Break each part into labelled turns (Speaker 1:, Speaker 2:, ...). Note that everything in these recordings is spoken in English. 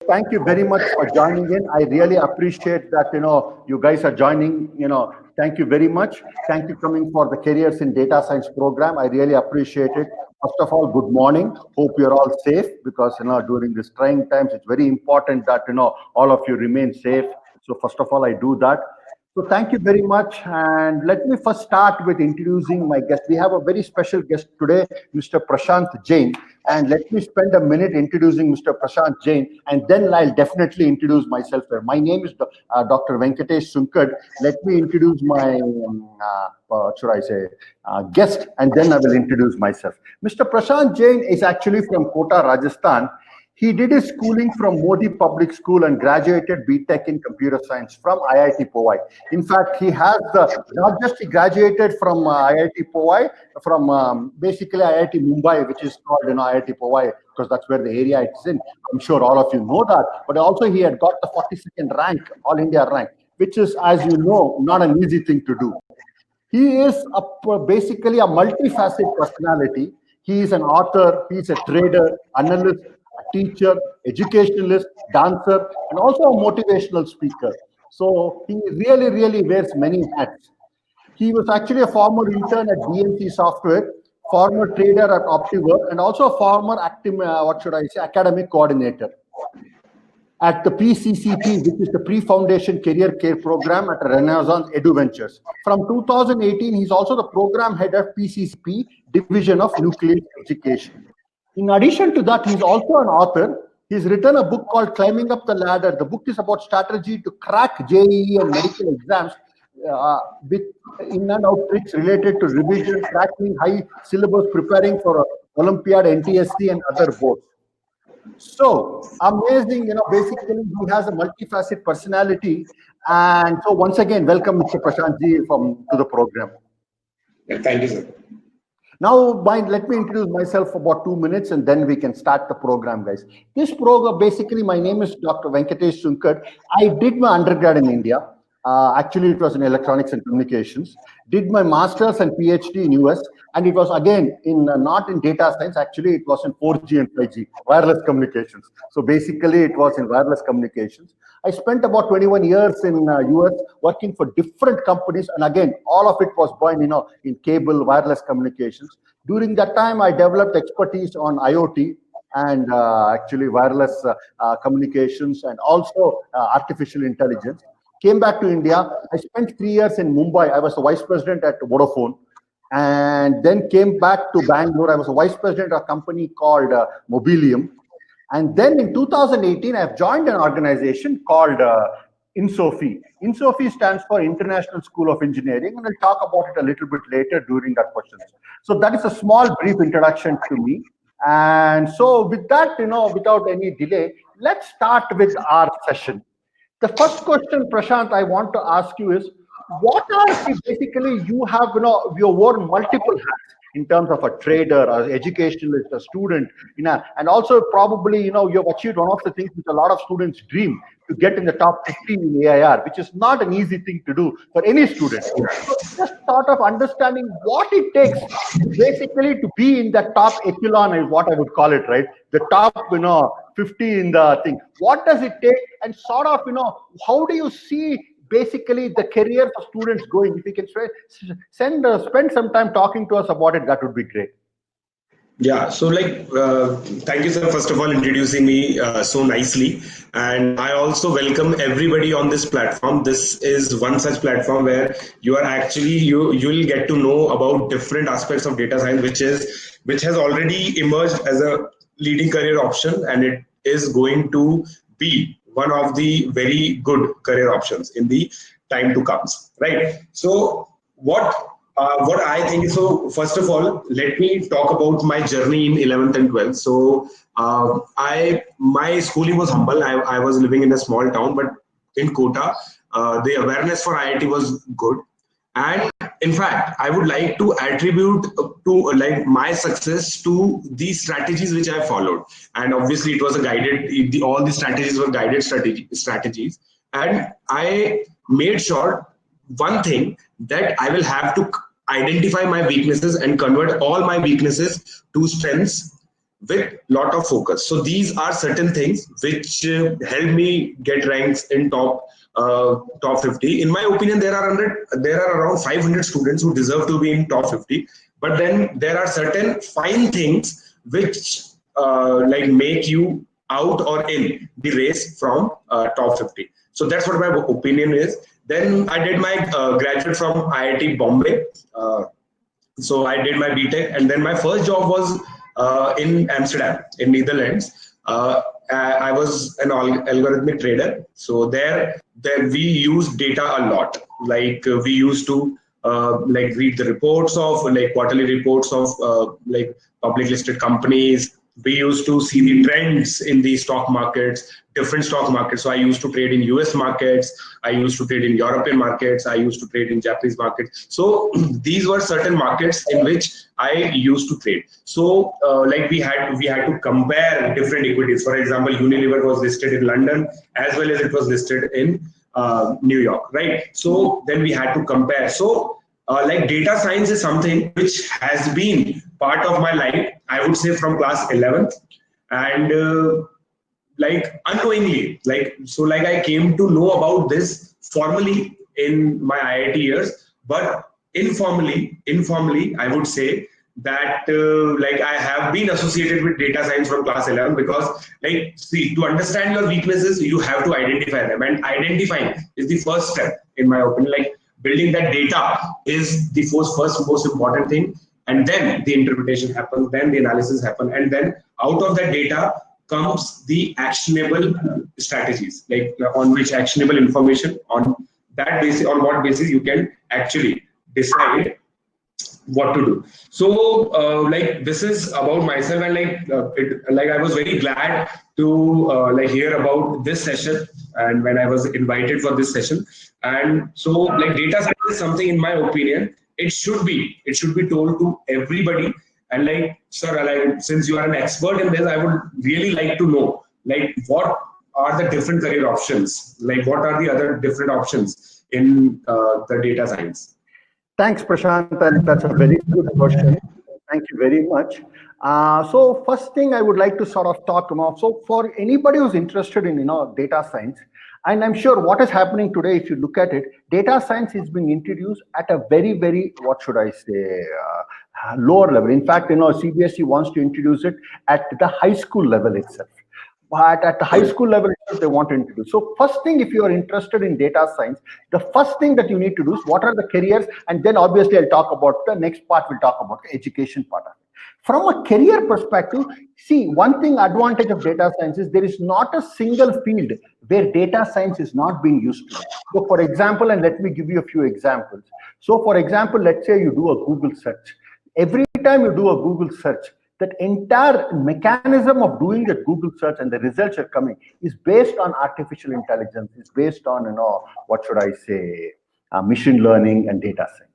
Speaker 1: thank you very much for joining in. I really appreciate that, you guys are joining, thank you very much. Thank you coming for the Careers in Data Science program. I really appreciate it. First of all, good morning. Hope you're all safe because, during these trying times, it's very important that, all of you remain safe. So first of all, I do that. So thank you very much. And let me first start with introducing my guest. We have a very special guest today, Mr. Prashant Jain. And let me spend a minute introducing Mr. Prashant Jain, and then I'll definitely introduce myself. My name is Dr. Venkatesh Sunkad. Let me introduce my, guest, and then I will introduce myself. Mr. Prashant Jain is actually from Kota, Rajasthan. He did his schooling from Modi Public School and graduated BTech in Computer Science from IIT Powai. In fact, he has not just he graduated from IIT Powai, from basically IIT Mumbai, which is called IIT Powai, because that's where the area it's in. I'm sure all of you know that. But also he had got the 42nd rank, All India rank, which is, as you know, not an easy thing to do. He is basically a multifaceted personality. He is an author, he is a trader, analyst, teacher, educationalist, dancer, and also a motivational speaker. So he really, really wears many hats. He was actually a former intern at DMC Software, former trader at Optiwork, and also a former academic coordinator at the PCCP, which is the Pre-Foundation Career Care Program at Renaissance EduVentures. From 2018, he's also the program head of PCCP, Division of Nuclear Education. In addition to that, he's also an author. He's written a book called Climbing Up the Ladder. The book is about strategy to crack JEE and medical exams with in and out tricks related to revision, tracking high syllabus, preparing for Olympiad, NTSC, and other boards. So amazing, basically he has a multifaceted personality. And so once again, welcome Mr. Prashant Ji to the program.
Speaker 2: Thank you, sir.
Speaker 1: Now, let me introduce myself for about 2 minutes and then we can start the program, guys. This program, basically, my name is Dr. Venkatesh Sunkad. I did my undergrad in India. Actually, it was in electronics and communications. Did my master's and PhD in US. And it was again not in data science. Actually, it was in 4G and 5G, wireless communications. So basically, it was in wireless communications. I spent about 21 years in US working for different companies. And again, all of it was born, in cable, wireless communications. During that time, I developed expertise on IoT and actually wireless communications and also artificial intelligence. Came back to India. I spent 3 years in Mumbai. I was the vice president at Vodafone. And then came back to Bangalore. I was a vice president of a company called Mobilium. And then in 2018, I've joined an organization called INSOFI. INSOFI stands for International School of Engineering, and I'll talk about it a little bit later during that questions. So that is a small, brief introduction to me. And so with that, without any delay, let's start with our session. The first question, Prashant, I want to ask you is, what are basically you have, you worn multiple hats in terms of a trader, an educationalist, a student, and also probably, you've achieved one of the things which a lot of students dream, to get in the top 50 in AIR, which is not an easy thing to do for any student. So just sort of understanding what it takes basically to be in the top echelon is what I would call it, right? The top, 50 in the thing. What does it take? And sort of, how do you see basically the career for students going? If you can spend some time talking to us about it, that would be great.
Speaker 2: Yeah, so thank you, sir, first of all, introducing me so nicely. And I also welcome everybody on this platform. This is one such platform where you are actually, you will get to know about different aspects of data science, which has already emerged as a leading career option, and it is going to be one of the very good career options in the time to come, right? So what I think is, so first of all, let me talk about my journey in 11th and 12th. So my schooling was humble. I was living in a small town, but in Kota, the awareness for IIT was good. And in fact, I would like to attribute to my success to these strategies which I followed. And obviously it was a guided, all the strategies were guided strategies. And I made sure one thing, that I will have to identify my weaknesses and convert all my weaknesses to strengths with lot of focus. So these are certain things which help me get ranks in top 50. In my opinion, there are around 500 students who deserve to be in top 50. But then there are certain fine things which like make you out or in the race from top 50. So that's what my opinion is. Then I did my graduate from IIT Bombay. So I did my BTech, and then my first job was in Amsterdam, in Netherlands. I was an algorithmic trader. So there we use data a lot. Like we used to like read the reports of like quarterly reports of like public listed companies. We used to see the trends in the stock markets, different stock markets. So I used to trade in US markets. I used to trade in European markets. I used to trade in Japanese markets. So these were certain markets in which I used to trade. So like we had to compare different equities. For example, Unilever was listed in London as well as it was listed in New York, right? So then we had to compare. So like data science is something which has been part of my life, I would say from class 11th, and like unknowingly, like I came to know about this formally in my IIT years, but informally I would say that like I have been associated with data science from class 11, because like see, to understand your weaknesses you have to identify them, and identifying is the first step in my opinion. Like building that data is the first most important thing, and then the interpretation happens, then the analysis happens, and then out of that data comes the actionable strategies, like on which actionable information, on that basis, on what basis you can actually decide what to do. So like this is about myself, and like I was very glad to like hear about this session, and when I was invited for this session. And so like data science is something, in my opinion, it should be told to everybody. And like sir, like since you are an expert in this, I would really like to know like what are the different career options, like what are the other different options in the data science.
Speaker 1: Thanks, Prashant, and that's a very good question. Thank you very much. So first thing I would like to sort of talk about, so for anybody who's interested in data science, and I'm sure what is happening today, if you look at it, data science is being introduced at a very, what should I say, lower level. In fact, CBSE wants to introduce it at the high school level itself. But at the high school level, they want to introduce. So first thing, if you are interested in data science, the first thing that you need to do is what are the careers, and then obviously I'll talk about the next part. We'll talk about the education part of it. From a career perspective, see, one thing advantage of data science is there is not a single field where data science is not being used today. So for example, and let me give you a few examples. So for example, let's say you do a Google search. Every time you do a Google search, that entire mechanism of doing the Google search and the results are coming is based on artificial intelligence, is based on, what should I say, machine learning and data science.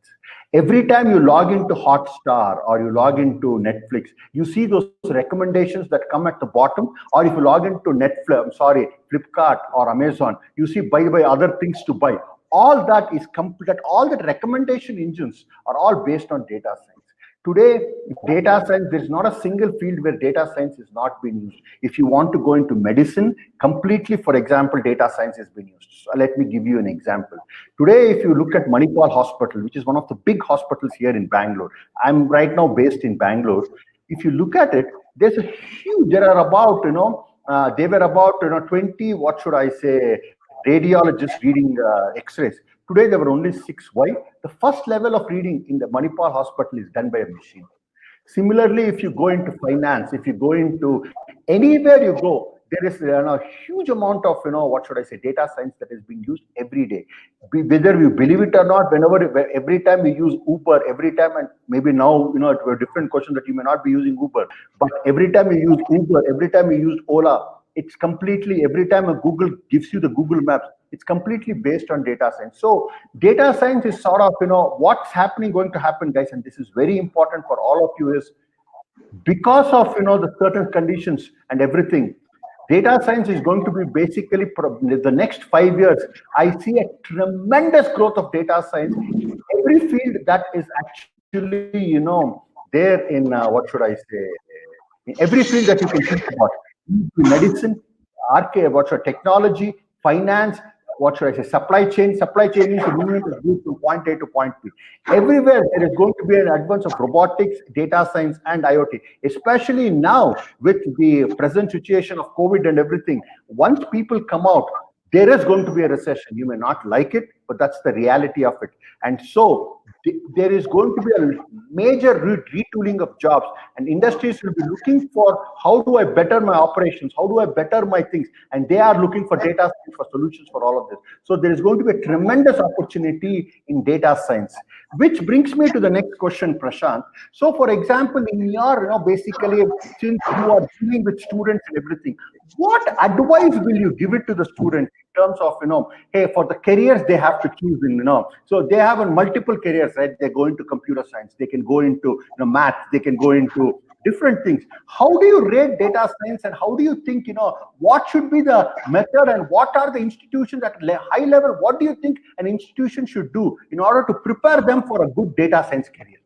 Speaker 1: Every time you log into Hotstar or you log into Netflix, you see those recommendations that come at the bottom, or if you log into Flipkart or Amazon, you see buy other things to buy. All that is complete, all the recommendation engines are all based on data science. Today, data science, there is not a single field where data science is not being used. If you want to go into medicine, completely, for example, data science is being used. So let me give you an example. Today, if you look at Manipal Hospital, which is one of the big hospitals here in Bangalore, I'm right now based in Bangalore. If you look at it, there's a huge, there are about, they were about, 20, what should I say, radiologists reading x-rays. Today, there were only 6. Why? The first level of reading in the Manipal Hospital is done by a machine. Similarly, if you go into finance, if you go into anywhere you go, there is a huge amount of, what should I say, data science that is being used every day. Whether you believe it or not, every time you use Uber, every time, and maybe now, it's a different question that you may not be using Uber, but every time you use Uber, every time you use Ola, it's completely, every time a Google gives you the Google Maps, it's completely based on data science. So data science is sort of, what's happening, going to happen, guys, and this is very important for all of you, is because of, the certain conditions and everything, data science is going to be basically, the next 5 years, I see a tremendous growth of data science in every field that is actually, there in, what should I say, in every field that you can think about. Medicine, what's your technology, finance, what should I say, supply chain. Supply chain means the movement of goods from point A to point B. Everywhere there is going to be an advance of robotics, data science, and IoT. Especially now with the present situation of COVID and everything, once people come out, there is going to be a recession. You may not like it, but that's the reality of it. And so there is going to be a major retooling of jobs, and industries will be looking for how do I better my operations, how do I better my things, and they are looking for data science for solutions for all of this. So there is going to be a tremendous opportunity in data science, which brings me to the next question, Prashant. So for example, in your, basically, since you are dealing with students and everything, what advice will you give it to the students in terms of, hey, for the careers they have to choose in, so they have multiple careers, right? They go into computer science, they can go into math, they can go into different things. How do you rate data science, and how do you think, what should be the method, and what are the institutions at high level? What do you think an institution should do in order to prepare them for a good data science career?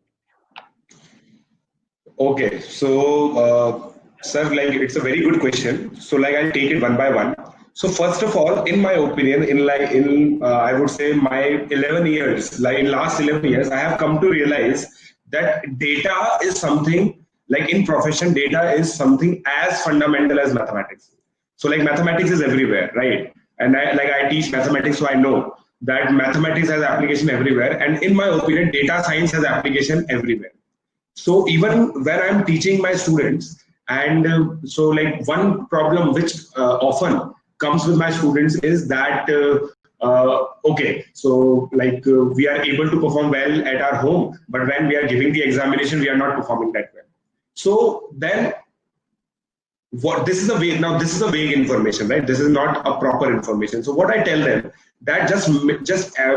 Speaker 2: Okay, so sir, like, it's a very good question. So like, I'll take it one by one. So first of all, in my opinion, I would say my 11 years, like in last 11 years, I have come to realize that data is something, like in profession, data is something as fundamental as mathematics. So like mathematics is everywhere, right? And I teach mathematics, so I know that mathematics has application everywhere. And in my opinion, data science has application everywhere. So even when I'm teaching my students, and so like one problem which often comes with my students is that, okay, so like we are able to perform well at our home, but when we are giving the examination, we are not performing that well. So then this is a vague information, right? This is not a proper information. So what I tell them, that just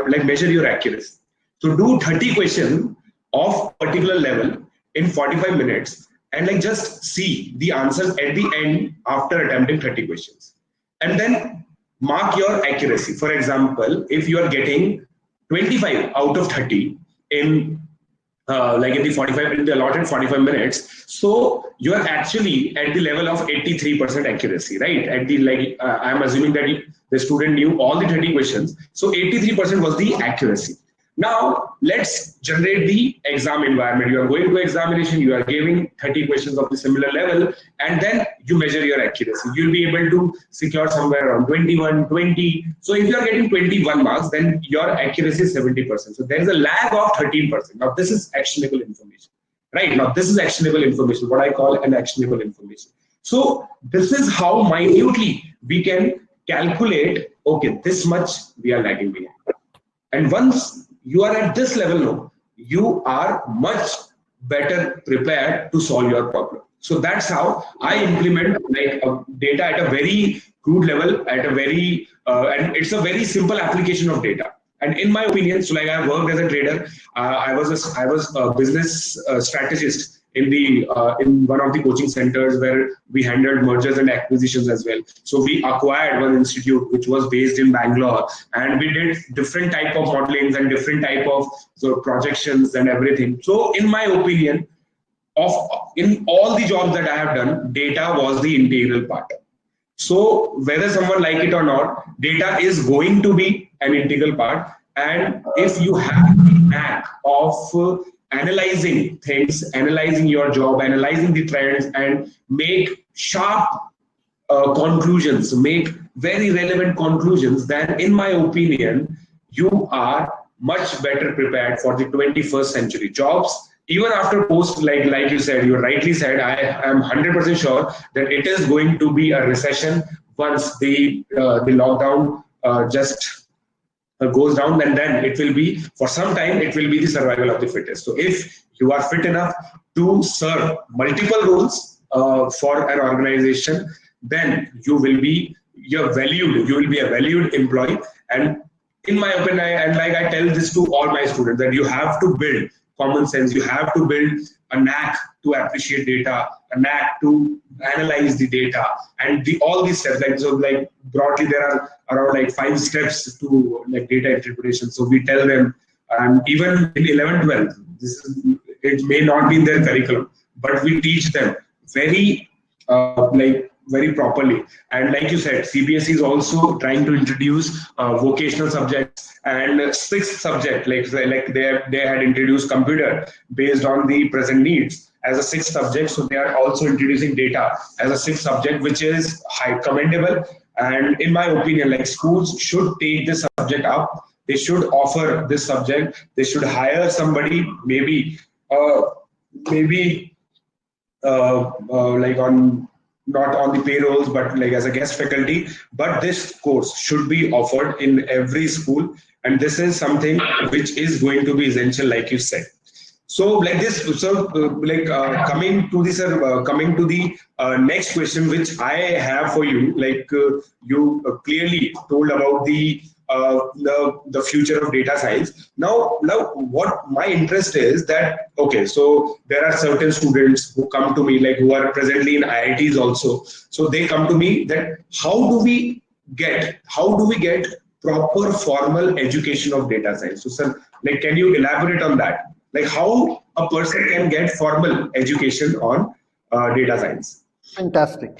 Speaker 2: like measure your accuracy. So do 30 questions of particular level in 45 minutes, and like just see the answers at the end after attempting 30 questions, and then mark your accuracy. For example, if you are getting 25 out of 30 in in the allotted 45 minutes, so you are actually at the level of 83% accuracy, right? At the I'm assuming that the student knew all the 30 questions, so 83% was the accuracy. Now let's generate the exam environment. You are going to examination, you are giving 30 questions of the similar level, and then you measure your accuracy. You'll be able to secure somewhere around 21, 20. So if you are getting 21 marks, then your accuracy is 70%. So there is a lag of 13%. Now this is actionable information, right? Now this is actionable information, what I call an actionable information. So this is how minutely we can calculate, okay, this much we are lagging behind. And once you are at this level now, you are much better prepared to solve your problem. So that's how I implement data at a very crude level, at a very and it's a very simple application of data. And in my opinion, so like I worked as a trader, I was a business strategist in one of the coaching centers where we handled mergers and acquisitions as well. So we acquired one institute which was based in Bangalore, and we did different type of modelings and different type of projections and everything. So in my opinion, in all the jobs that I have done, data was the integral part. So whether someone like it or not, data is going to be an integral part. And if you have the knack of analyzing things, analyzing your job, analyzing the trends, and make sharp conclusions, make very relevant conclusions, then in my opinion, you are much better prepared for the 21st century jobs. Even after post, like you said, you rightly said, I am 100% sure that it is going to be a recession once the lockdown just goes down, and then it will be, for some time, it will be the survival of the fittest. So if you are fit enough to serve multiple roles for an organization, then you will be a valued employee. And in my opinion, and like I tell this to all my students, that you have to build common sense, you have to build a knack to appreciate data, a knack to analyze the data, and all these steps. Like broadly, there are around 5 steps to data interpretation. So we tell them, and even in 11, 12, it may not be in their curriculum, but we teach them very very properly. And like you said, CBSE is also trying to introduce vocational subjects and sixth subject, like they had introduced computer based on the present needs as a sixth subject. So they are also introducing data as a sixth subject, which is high commendable. And in my opinion, like schools should take this subject up. They should offer this subject. They should hire somebody, maybe like on not on the payrolls, but like as a guest faculty. But this course should be offered in every school, and this is something which is going to be essential, like you said. So like this, so coming to this, coming to the next question, which I have for you, like you clearly told about the future of data science. Now, what my interest is that, okay, so there are certain students who come to me, like who are presently in IITs also. So they come to me that how do we get proper formal education of data science? So sir, like, can you elaborate on that? Like how a person can get formal education on data science?
Speaker 1: Fantastic.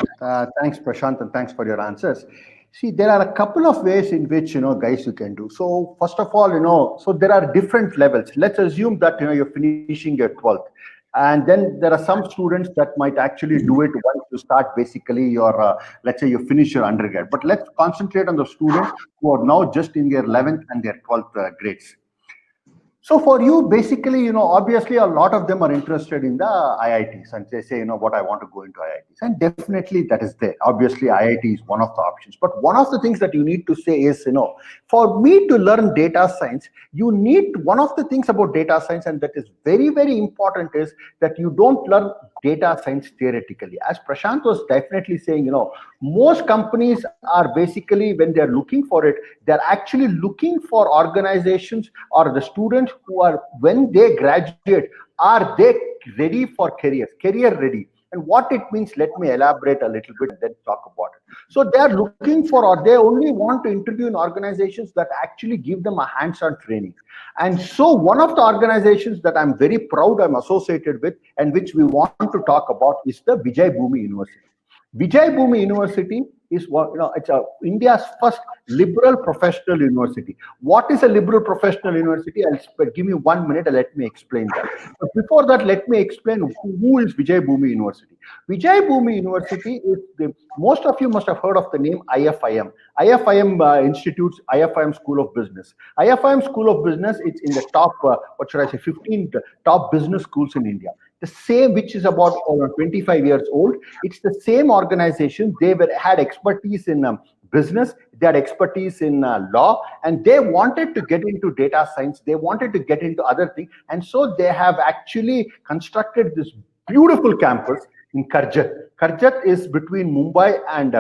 Speaker 1: Thanks, Prashant, and thanks for your answers. See, there are a couple of ways in which, guys, you can do. So first of all, so there are different levels. Let's assume that, you're finishing your 12th. And then there are some students that might actually do it once you start basically your, let's say you finish your undergrad. But let's concentrate on the students who are now just in their 11th and their 12th grades. So for you, basically, obviously a lot of them are interested in the IITs and they say, what I want to go into IITs. And definitely that is there. Obviously, IIT is one of the options. But one of the things that you need to say is, for me to learn data science, you need, one of the things about data science, and that is very, very important, is that you don't learn data science theoretically. As Prashant was definitely saying, most companies are basically, when they're looking for it, they're actually looking for organizations or the students who are, when they graduate, are they ready for career ready? And what it means, let me elaborate a little bit and then talk about it. So they are looking for, or they only want to interview in organizations that actually give them a hands-on training. And so one of the organizations that I'm very proud I'm associated with and which we want to talk about is the Vijay Bhumi University. Vijay Bhumi University is it's India's first liberal professional university. What is a liberal professional university? Give me 1 minute and let me explain that. But before that, let me explain who is Vijay Bhumi University. Vijay Bhumi University is most of you must have heard of the name IFIM. IFIM institutes, IFIM School of Business. IFIM School of Business, it's in the top, 15 top business schools in India. The same, which is about 25 years old. It's the same organization. They had expertise in business, they had expertise in law, and they wanted to get into data science. They wanted to get into other things. And so they have actually constructed this beautiful campus in Karjat. Karjat is between Mumbai and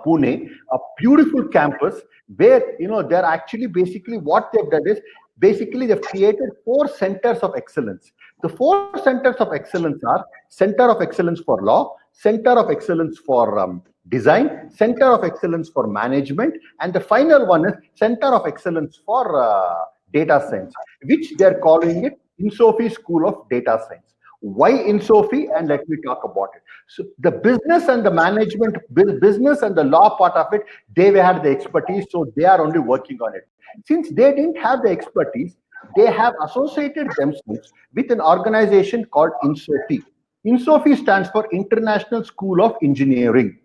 Speaker 1: Pune, a beautiful campus where, they're actually basically what they've done is, basically they've created 4 centers of excellence. The 4 centers of excellence are Center of Excellence for Law, Center of Excellence for Design, Center of Excellence for Management, and the final one is Center of Excellence for Data Science, which they're calling it Insofi School of Data Science. Why Insofi? And let me talk about it. So the business and the management, business and the law part of it, they had the expertise, so they are only working on it. Since they didn't have the expertise, they have associated themselves with an organization called Insofi. Insofi stands for International School of Engineering,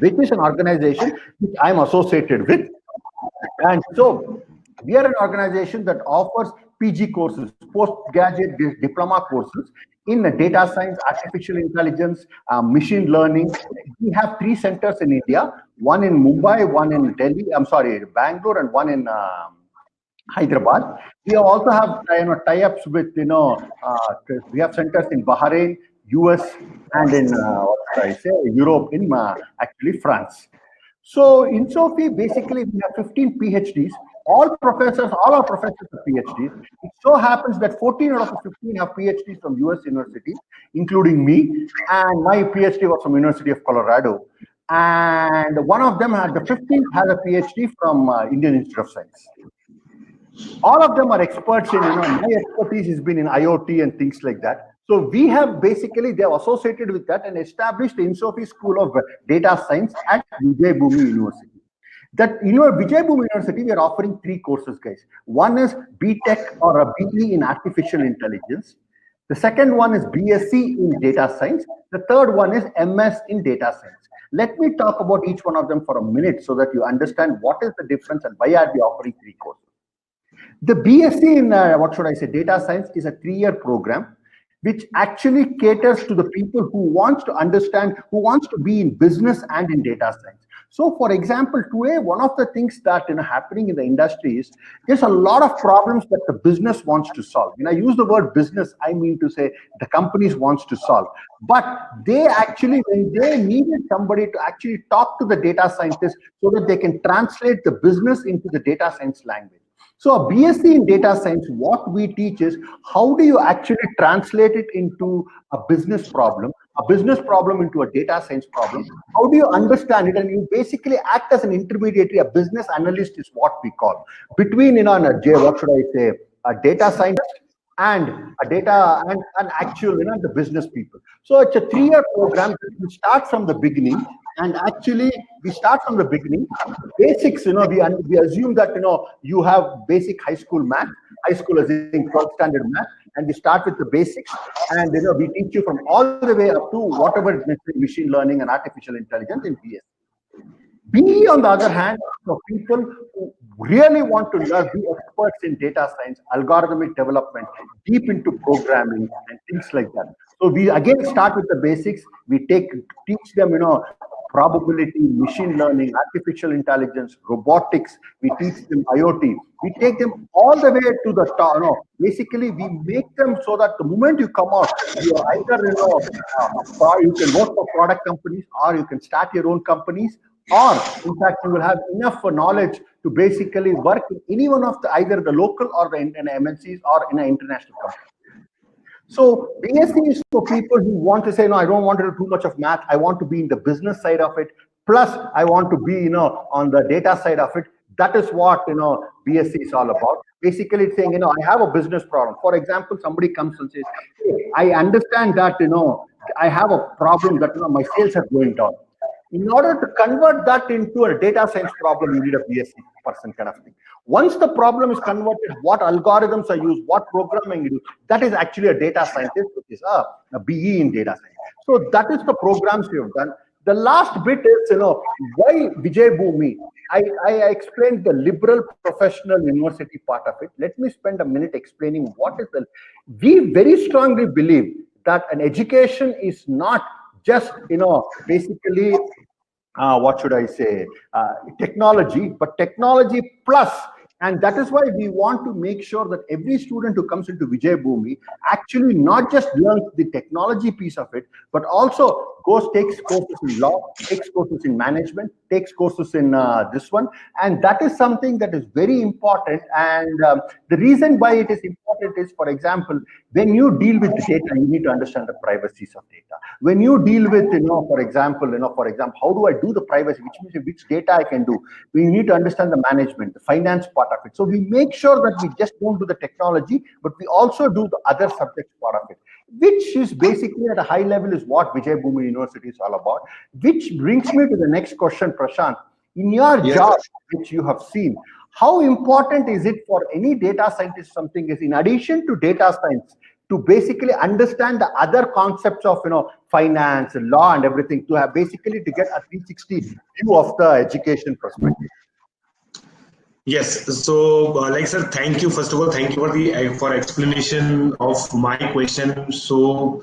Speaker 1: which is an organization which I'm associated with. And so we are an organization that offers PG courses, postgraduate diploma courses in data science, artificial intelligence, machine learning. We have 3 centers in India, one in Mumbai, one in Bangalore, and one in Hyderabad. We also have tie-ups with we have centers in Bahrain, US, and in Europe, in actually France. So in Insofi, basically we have 15 PhDs. All our professors are PhDs. It so happens that 14 out of the 15 have PhDs from US universities, including me, and my PhD was from University of Colorado. And one of them the 15th has a PhD from Indian Institute of Science. All of them are experts in, my expertise has been in IoT and things like that. So we have basically, they have associated with that and established the Insofi School of Data Science at Vijay Bhumi University. That Vijay Bhumi University, we are offering 3 courses, guys. One is BTech or a BE in Artificial Intelligence. The second one is BSc in Data Science. The third one is MS in Data Science. Let me talk about each one of them for a minute so that you understand what is the difference and why are we offering 3 courses. The BSc in Data Science is a 3-year program which actually caters to the people who wants to understand, who wants to be in business and in data science. So, for example, today, one of the things that happening in the industry is there's a lot of problems that the business wants to solve. When I use the word business, I mean to say the companies wants to solve. But they actually, when they needed somebody to actually talk to the data scientists so that they can translate the business into the data science language. So a BSc in data science, what we teach is how do you actually translate it into a business problem into a data science problem? How do you understand it? And you basically act as an intermediary. A business analyst is what we call between, a data scientist and a data and actual, the business people. So it's a 3-year program. We start from the beginning. And actually, we start from the beginning. Basics, we assume that, you have basic high school math, high school as in 12th standard math, and we start with the basics. And, we teach you from all the way up to whatever is necessary, machine learning and artificial intelligence in BS. BE, on the other hand, for people who really want to learn, be experts in data science, algorithmic development, deep into programming and things like that. So we again start with the basics. We teach them, probability, machine learning, artificial intelligence, robotics. We teach them IoT. We take them all the way to the top. Basically, we make them so that the moment you come out, you either, you can work for product companies or you can start your own companies. Or, in fact, you will have enough knowledge to basically work in any one of either the local or the MNCs or in an international company. So BSc is for people who want to say, no, I don't want to do too much of math. I want to be in the business side of it. Plus, I want to be, on the data side of it. That is what, BSc is all about. Basically, it's saying, I have a business problem. For example, somebody comes and says, hey, I understand that, I have a problem that, my sales are going down. In order to convert that into a data science problem, you need a BSc person kind of thing. Once the problem is converted, what algorithms are used, what programming you do, that is actually a data scientist, which is a BE in data science. So that is the programs we have done. The last bit is, why Vijay Bhumi? I explained the liberal professional university part of it. Let me spend a minute explaining what is we very strongly believe that an education is not just, basically, technology, but technology plus. And that is why we want to make sure that every student who comes into Vijay Bhumi actually not just learns the technology piece of it, but also takes courses in law, takes courses in management, takes courses in this one. And that is something that is very important. And the reason why it is important is, for example, when you deal with the data, you need to understand the privacies of data. When you deal with, for example, how do I do the privacy, which means which data I can do. We need to understand the management, the finance part of it. So we make sure that we just don't do the technology, but we also do the other subjects part of it, which is basically at a high level is what Vijay Bhumi University is all about. Which brings me to the next question, Prashant. In your job, which you have seen, how important is it for any data scientist, something is in addition to data science, to basically understand the other concepts of, finance, law and everything, to have basically to get a 360 view of the education perspective?
Speaker 2: Yes. So, sir, thank you. First of all, thank you for explanation of my question so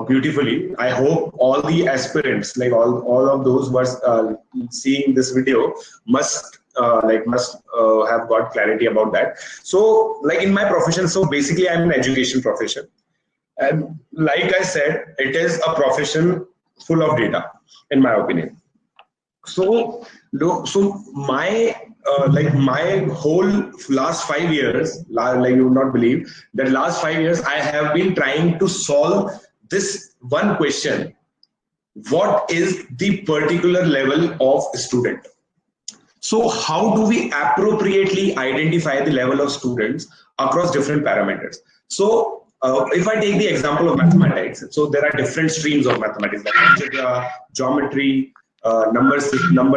Speaker 2: beautifully. I hope all the aspirants, like all of those who are seeing this video, must have got clarity about that. So, like in my profession, so basically, I'm an education profession, and like I said, it is a profession full of data, in my opinion. So my my whole last 5 years, like you would not believe that last 5 years I have been trying to solve this one question: what is the particular level of student? So how do we appropriately identify the level of students across different parameters? So if I take the example of mathematics, so there are different streams of mathematics like algebra, geometry, number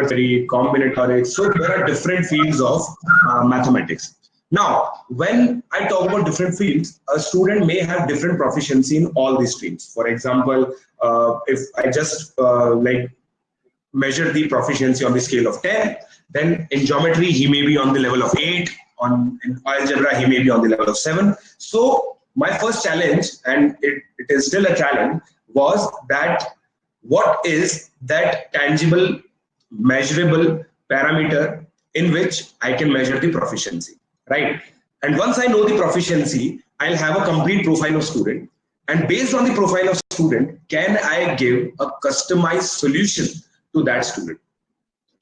Speaker 2: theory, combinatorics. So there are different fields of mathematics. Now, when I talk about different fields, a student may have different proficiency in all these streams. For example, if I just like measure the proficiency on the scale of 10, then in geometry he may be on the level of 8, in algebra he may be on the level of 7. So my first challenge, and it is still a challenge, was that what is that tangible, measurable parameter in which I can measure the proficiency, right? And once I know the proficiency, I'll have a complete profile of student. And based on the profile of student, can I give a customized solution to that student?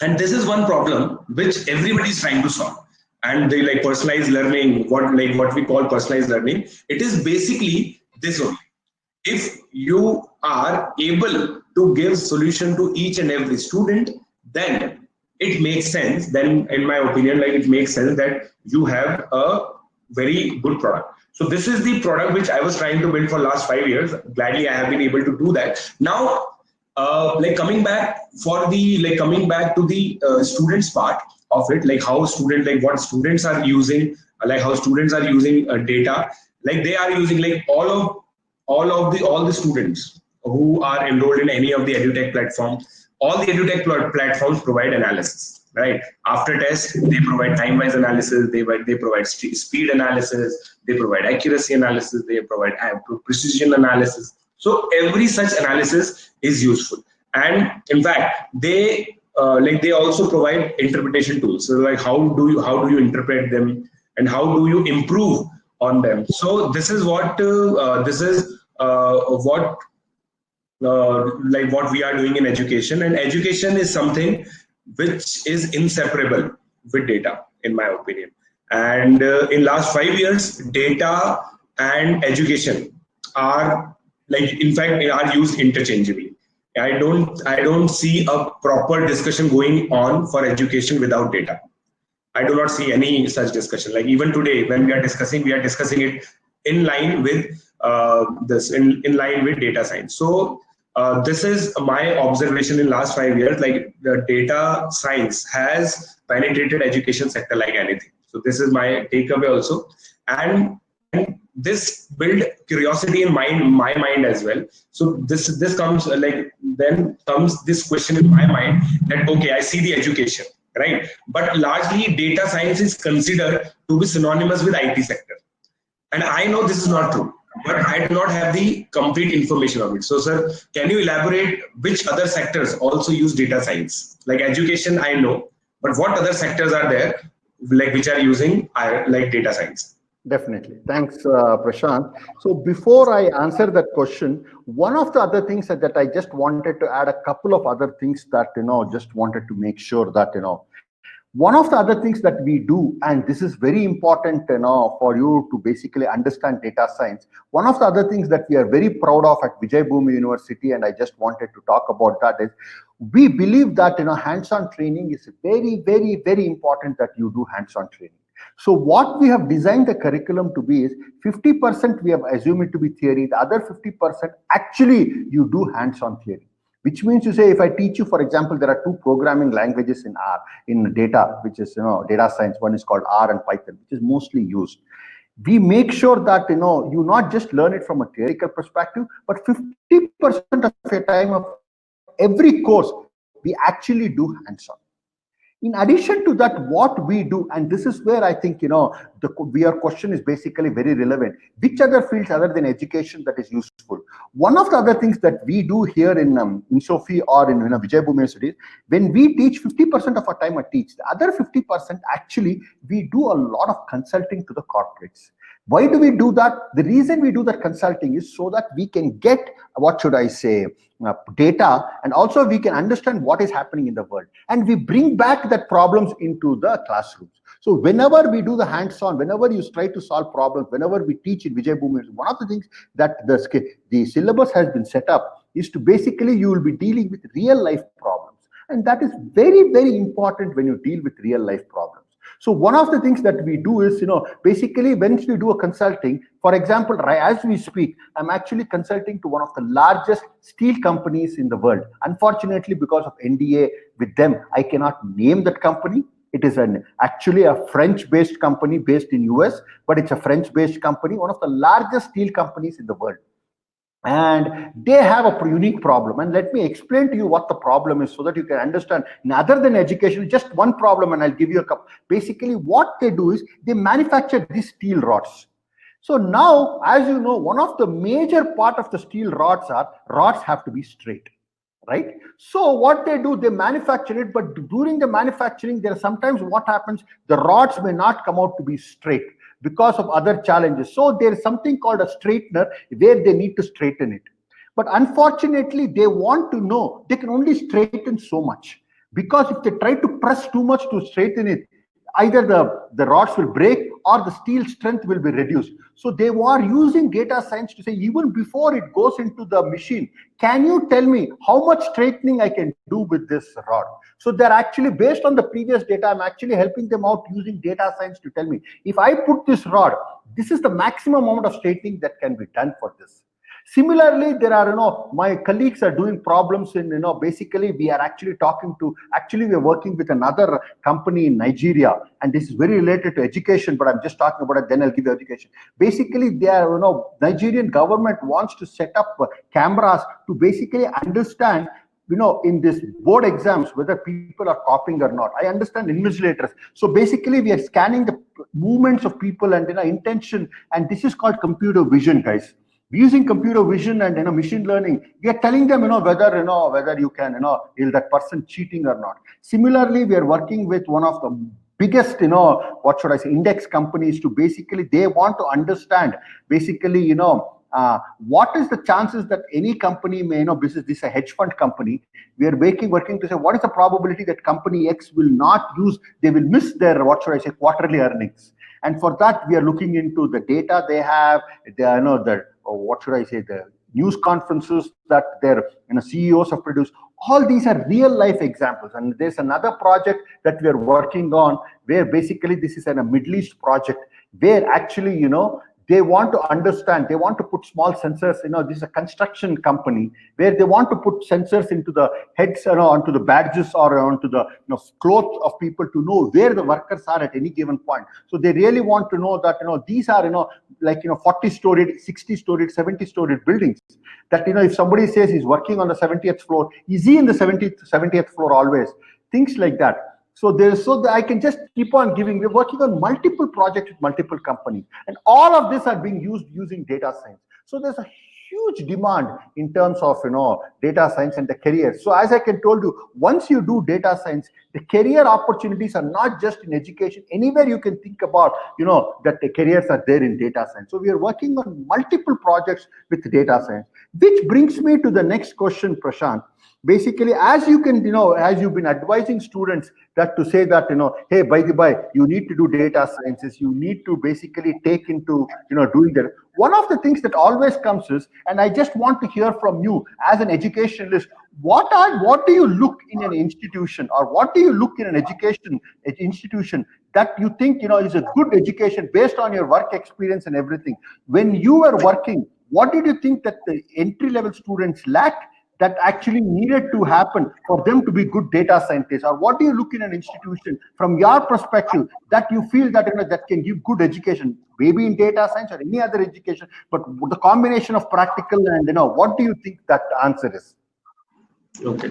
Speaker 2: And this is one problem which everybody is trying to solve. And they like personalized learning, what we call personalized learning. It is basically this only. If you are able to give solution to each and every student, then it makes sense. Then, in my opinion, like it makes sense that you have a very good product. So this is the product which I was trying to build for last 5 years. Gladly, I have been able to do that. Now, coming back to the students part of it, like how student, like what students are using, like how students are using data, like they are using like all the students who are enrolled in any of the edutech platform. All the edutech platforms provide analysis, right? After test, they provide time-wise analysis, they provide speed analysis, they provide accuracy analysis, they provide precision analysis. So every such analysis is useful, and in fact, they also provide interpretation tools. So like how do you interpret them, and how do you improve on them? So this is what what we are doing in education, and education is something which is inseparable with data, in my opinion. And in last 5 years, data and education are are used interchangeably. I don't see a proper discussion going on for education without data. I do not see any such discussion. Like even today, when we are discussing it in line with in line with data science. So this is my observation in last 5 years. Like the data science has penetrated education sector like anything. So this is my takeaway also, and this build curiosity in my mind as well. So this comes then comes this question in my mind that okay, I see the education, right? But largely data science is considered to be synonymous with IT sector. And I know this is not true, but I do not have the complete information of it. So sir, can you elaborate which other sectors also use data science? Like education, I know, but what other sectors are there like which are using like data science?
Speaker 1: Definitely. Thanks, Prashant. So before I answer that question, one of the other things that I just wanted to add a couple of other things that, just wanted to make sure that, one of the other things that we do, and this is very important, for you to basically understand data science. One of the other things that we are very proud of at Vijay Bhumi University, and I just wanted to talk about that, is we believe that, hands-on training is very, very, very important that you do hands-on training. So what we have designed the curriculum to be is 50% we have assumed it to be theory, the other 50% actually you do hands-on theory. Which means to say, if I teach you, for example, there are two programming languages in R, in data, which is, data science. One is called R and Python, which is mostly used. We make sure that, you not just learn it from a theoretical perspective, but 50% of your time of every course, we actually do hands-on. In addition to that, what we do, and this is where I think, your question is basically very relevant. Which other fields other than education that is useful? One of the other things that we do here in Sophie or in Vijay Bhumi University, when we teach, 50% of our time I teach. The other 50% actually, we do a lot of consulting to the corporates. Why do we do that? The reason we do that consulting is so that we can get, what should I say, data, and also we can understand what is happening in the world. And we bring back that problems into the classrooms. So whenever we do the hands-on, whenever you try to solve problems, whenever we teach in Vijay Bhumi, one of the things that the syllabus has been set up is to basically you will be dealing with real life problems. And that is very, very important when you deal with real life problems. So one of the things that we do is, basically when we do a consulting, for example, right as we speak, I'm actually consulting to one of the largest steel companies in the world. Unfortunately, because of NDA with them, I cannot name that company. It is actually a French-based company based in US, but it's a French-based company, one of the largest steel companies in the world. And they have a unique problem. And let me explain to you what the problem is so that you can understand. And other than education, just one problem, and I'll give you a couple. Basically, what they do is they manufacture these steel rods. So now, as you know, one of the major part of the steel rods have to be straight, right? So what they do, they manufacture it, but during the manufacturing, there are sometimes what happens, the rods may not come out to be straight because of other challenges. So there is something called a straightener where they need to straighten it. But unfortunately, they want to know they can only straighten so much, because if they try to press too much to straighten it, either the rods will break or the steel strength will be reduced. So they are using data science to say, even before it goes into the machine, can you tell me how much straightening I can do with this rod? So they're actually, based on the previous data, I'm actually helping them out using data science to tell me, if I put this rod, this is the maximum amount of straightening that can be done for this. Similarly, there are, my colleagues are doing problems in, basically we are actually we're working with another company in Nigeria, and this is very related to education, but I'm just talking about it, then I'll give you education. Basically, they are, Nigerian government wants to set up cameras to basically understand, in this board exams, whether people are copying or not. I understand invigilators. So basically, we are scanning the movements of people and intention, and this is called computer vision, guys. Using computer vision and machine learning, we are telling them whether you can is that person cheating or not. Similarly, we are working with one of the biggest index companies to basically, they want to understand basically what is the chances that any company may this is a hedge fund company. We are working to say what is the probability that company X will not use, they will miss their quarterly earnings. And for that, we are looking into the data they have, the news conferences that their CEOs have produced. All these are real life examples. And there's another project that we are working on where basically this is a Middle East project where actually, they want to understand, they want to put small sensors, this is a construction company where they want to put sensors into the heads, onto the badges or onto the clothes of people to know where the workers are at any given point. So they really want to know that, these are, 40-storied, 60-storied, 70-storied buildings. That, if somebody says he's working on the 70th floor, is he in the 70th floor always? Things like that. So I can just keep on giving. We're working on multiple projects with multiple companies, and all of this are being used using data science. So there's a huge demand in terms of data science and the career. So as I can told you, once you do data science, the career opportunities are not just in education. Anywhere you can think about, that the careers are there in data science. So we are working on multiple projects with data science, which brings me to the next question, Prashant. Basically, as you can, as you've been advising students that to say that, hey, by the by, you need to do data sciences, you need to basically take into, doing that. One of the things that always comes is, and I just want to hear from you as an educationalist, what do you look in an institution, or what do you look in an institution that you think, is a good education based on your work experience and everything? When you were working, what did you think that the entry-level students lacked that actually needed to happen for them to be good data scientists? Or what do you look in an institution from your perspective that you feel that that can give good education, maybe in data science or any other education, but the combination of practical and what do you think that answer is?
Speaker 2: Okay,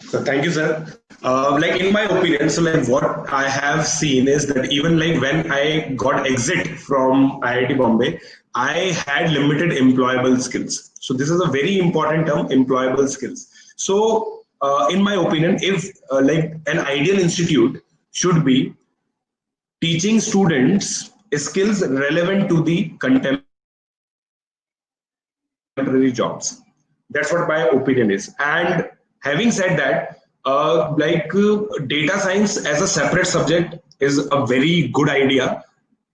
Speaker 2: so thank you, sir. In my opinion, so what I have seen is that even when I got exit from IIT Bombay, I had limited employable skills. So this is a very important term, employable skills. So in my opinion, if an ideal institute should be teaching students skills relevant to the contemporary jobs. That's what my opinion is. And having said that, data science as a separate subject is a very good idea.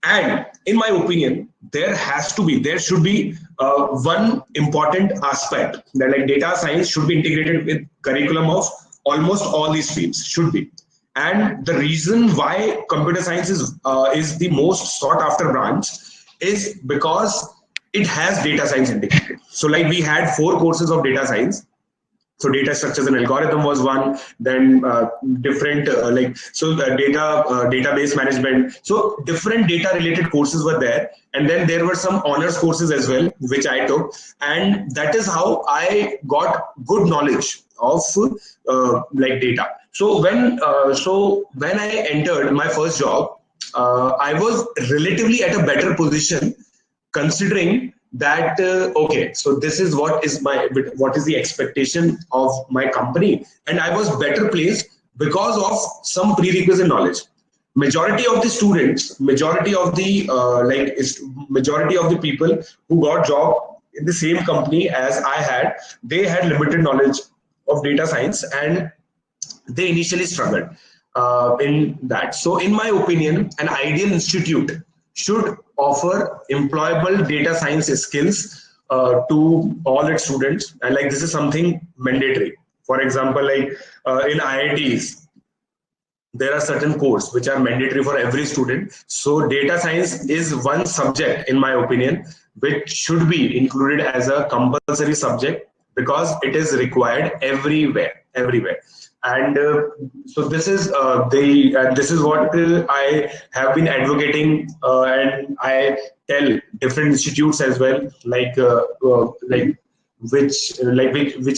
Speaker 2: And in my opinion, there should be one important aspect that data science should be integrated with curriculum of almost all these streams, should be. And the reason why computer science is the most sought after branch is because it has data science integrated. So like we had 4 courses of data science. So data structures and algorithm was one, then different database management. So different data related courses were there, and then there were some honors courses as well which I took, and that is how I got good knowledge of data. So when I entered my first job, I was relatively at a better position, considering that okay, so this is what is the expectation of my company, and I was better placed because of some prerequisite knowledge. Majority of the students, majority of the majority of the people who got job in the same company as I had, they had limited knowledge of data science, and they initially struggled in that. So in my opinion, an ideal institute should offer employable data science skills to all its students, and like this is something mandatory. For example, like in IITs, there are certain courses which are mandatory for every student. So data science is one subject, in my opinion, which should be included as a compulsory subject, because it is required everywhere. And so this is this is what I have been advocating, and I tell different institutes as well, which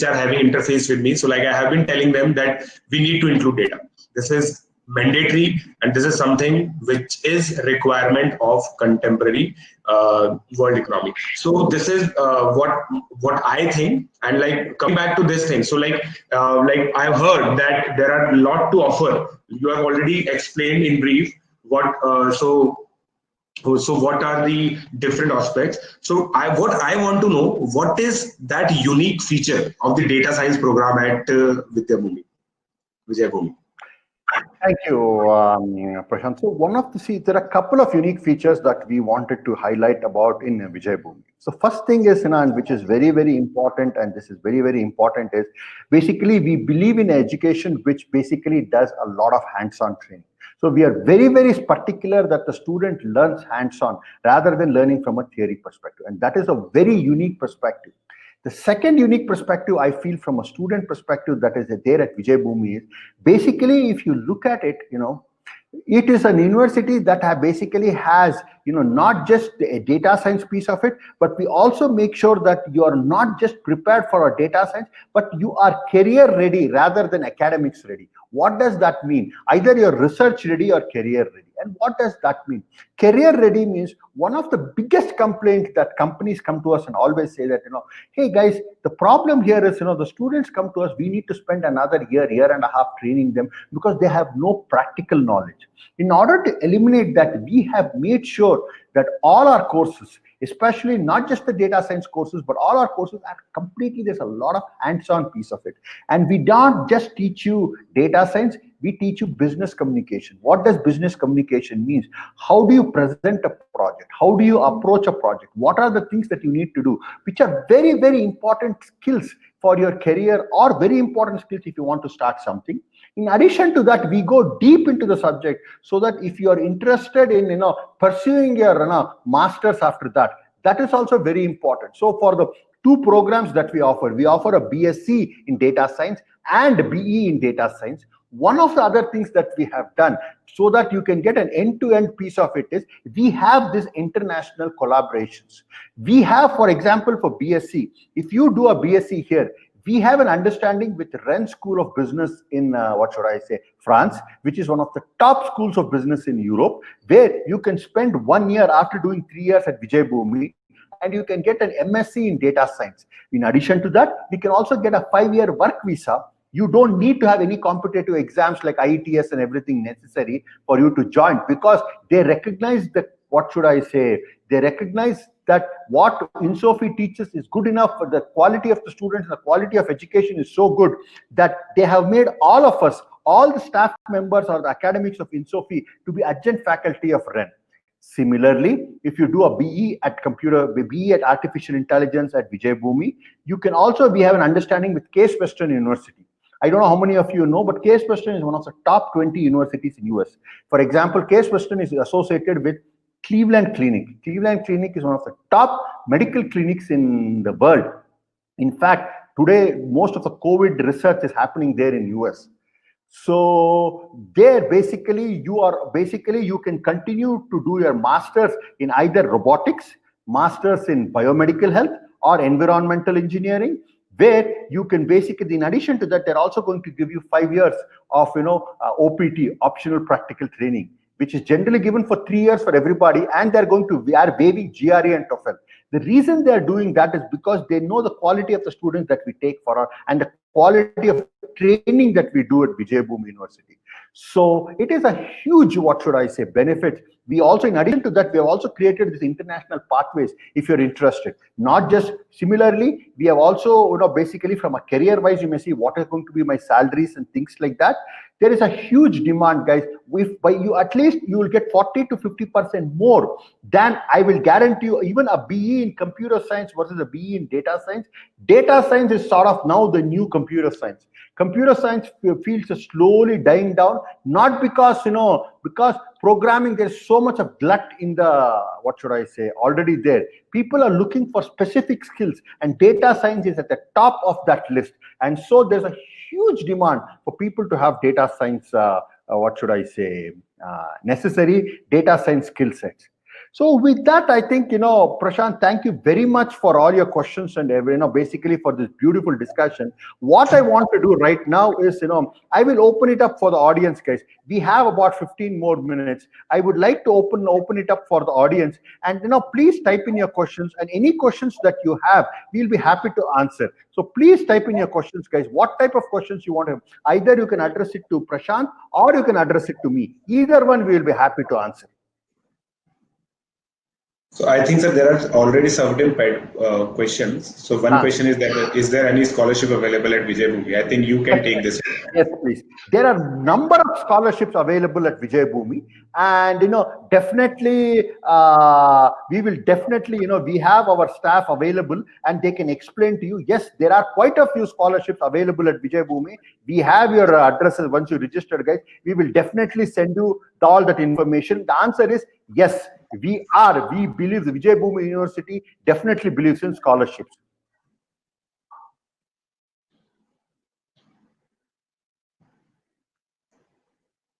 Speaker 2: are having interface with me. So like I have been telling them that we need to include data. This is mandatory, and this is something which is requirement of contemporary world economy. So this is what I think. And like coming back to this thing, so like I've heard that there are a lot to offer. You have already explained in brief what so what are the different aspects. So what I want to know, what is that unique feature of the data science program at Vijay Bhoomi?
Speaker 1: Thank you, Prashant. So there are a couple of unique features that we wanted to highlight about in Vijay Bhoomi. So first thing is, and which is very, very important, and this is very, very important, is basically we believe in education which basically does a lot of hands-on training. So we are very, very particular that the student learns hands-on rather than learning from a theory perspective. And that is a very unique perspective. The second unique perspective I feel from a student perspective that is there at Vijay Bhoomi is basically, if you look at it, it is an university that basically has, not just a data science piece of it, but we also make sure that you are not just prepared for a data science, but you are career ready rather than academics ready. What does that mean? Either you're research ready or career ready. And what does that mean? Career ready means one of the biggest complaints that companies come to us and always say that, hey guys, the problem here is, the students come to us, we need to spend another year and a half training them because they have no practical knowledge. In order to eliminate that, we have made sure that all our courses, especially not just the data science courses, but all our courses are completely, there's a lot of hands-on piece of it. And we don't just teach you data science, we teach you business communication. What does business communication mean? How do you present a project? How do you approach a project? What are the things that you need to do, which are very, very important skills for your career, or very important skills if you want to start something. In addition to that, we go deep into the subject so that if you are interested in pursuing your masters after that, that is also very important. So for the 2 programs that we offer a BSc in data science and BE in data science. One of the other things that we have done so that you can get an end-to-end piece of it is we have this international collaborations. We have, for example, for BSc, if you do a BSc here, we have an understanding with Rennes School of Business in, France, which is one of the top schools of business in Europe, where you can spend 1 year after doing 3 years at Vijay Bhoomi, and you can get an MSc in data science. In addition to that, we can also get a 5-year work visa. You don't need to have any competitive exams like IETS and everything necessary for you to join, because they recognize that, they recognize that what Insofi teaches is good enough for the quality of the students, and the quality of education is so good that they have made all of us, all the staff members or the academics of Insofi, to be adjunct faculty of Rennes. Similarly, if you do a BE at Artificial Intelligence at Vijay Bhoomi, you can also, we have an understanding with Case Western University. I don't know how many of you know, but Case Western is one of the top 20 universities in US. For example, Case Western is associated with Cleveland Clinic. Cleveland Clinic is one of the top medical clinics in the world. In fact, today, most of the COVID research is happening there in US. So there, you can continue to do your master's in either robotics, master's in biomedical health, or environmental engineering, where you can basically, in addition to that, they're also going to give you 5 years of OPT, optional practical training, which is generally given for 3 years for everybody, and they're going to are waiving GRE and TOEFL. The reason they're doing that is because they know the quality of the students that we take and the quality of training that we do at Vijay Bhoomi University. So it is a huge, benefit. We also, in addition to that, we have also created these international pathways if you're interested. Not just similarly, we have also, basically from a career-wise, you may see what are going to be my salaries and things like that. There is a huge demand, guys. If by you, at least you will get 40 to 50% more than, I will guarantee you, even a BE in computer science versus a BE in data science. Data science is sort of now the new computer science. Computer science fields are slowly dying down, not because, because programming, there's so much of glut in the, already there. People are looking for specific skills, and data science is at the top of that list. And so there's a huge demand for people to have data science, necessary data science skill sets. So with that, I think, Prashant, thank you very much for all your questions and, basically for this beautiful discussion. What I want to do right now is, I will open it up for the audience, guys. We have about 15 more minutes. I would like to open it up for the audience, and, please type in your questions, and any questions that you have, we'll be happy to answer. So please type in your questions, guys. What type of questions you want to have? Either you can address it to Prashant or you can address it to me. Either one we will be happy to answer.
Speaker 2: So I think, sir, there are already certain questions. So one question is that, is there any scholarship available at Vijay Bhoomi? I think you can take this.
Speaker 1: Yes, please. There are a number of scholarships available at Vijay Bhoomi, and definitely we will definitely, we have our staff available, and they can explain to you. Yes, there are quite a few scholarships available at Vijay Bhoomi. We have your addresses once you register, guys. We will definitely send you all that information. The answer is yes. We believe the Vijay Bhoomi University definitely believes in scholarships.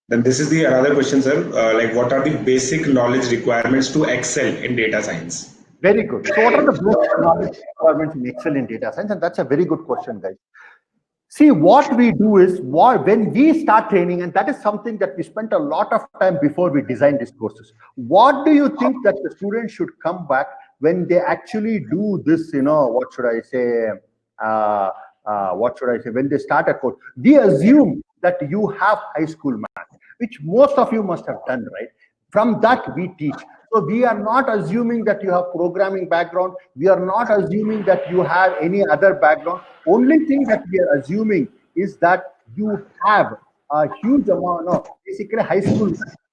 Speaker 2: Then this is the another question, sir. Like, what are the basic knowledge requirements to excel in data science?
Speaker 1: Very good. So what are the basic knowledge requirements in excel in data science? And that's a very good question, guys. See, what we do is, when we start training, and that is something that we spent a lot of time before we design these courses. What do you think that the students should come back when they actually do this, when they start a course? We assume that you have high school math, which most of you must have done, right? From that, we teach. So we are not assuming that you have programming background. We are not assuming that you have any other background. Only thing that we are assuming is that you have a huge amount of basically high school.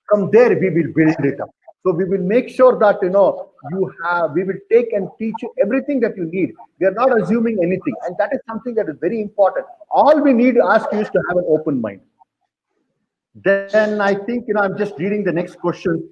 Speaker 1: From there, we will build it up. So we will make sure that, we will take and teach you everything that you need. We are not assuming anything. And that is something that is very important. All we need to ask you is to have an open mind. Then I think, I'm just reading the next question.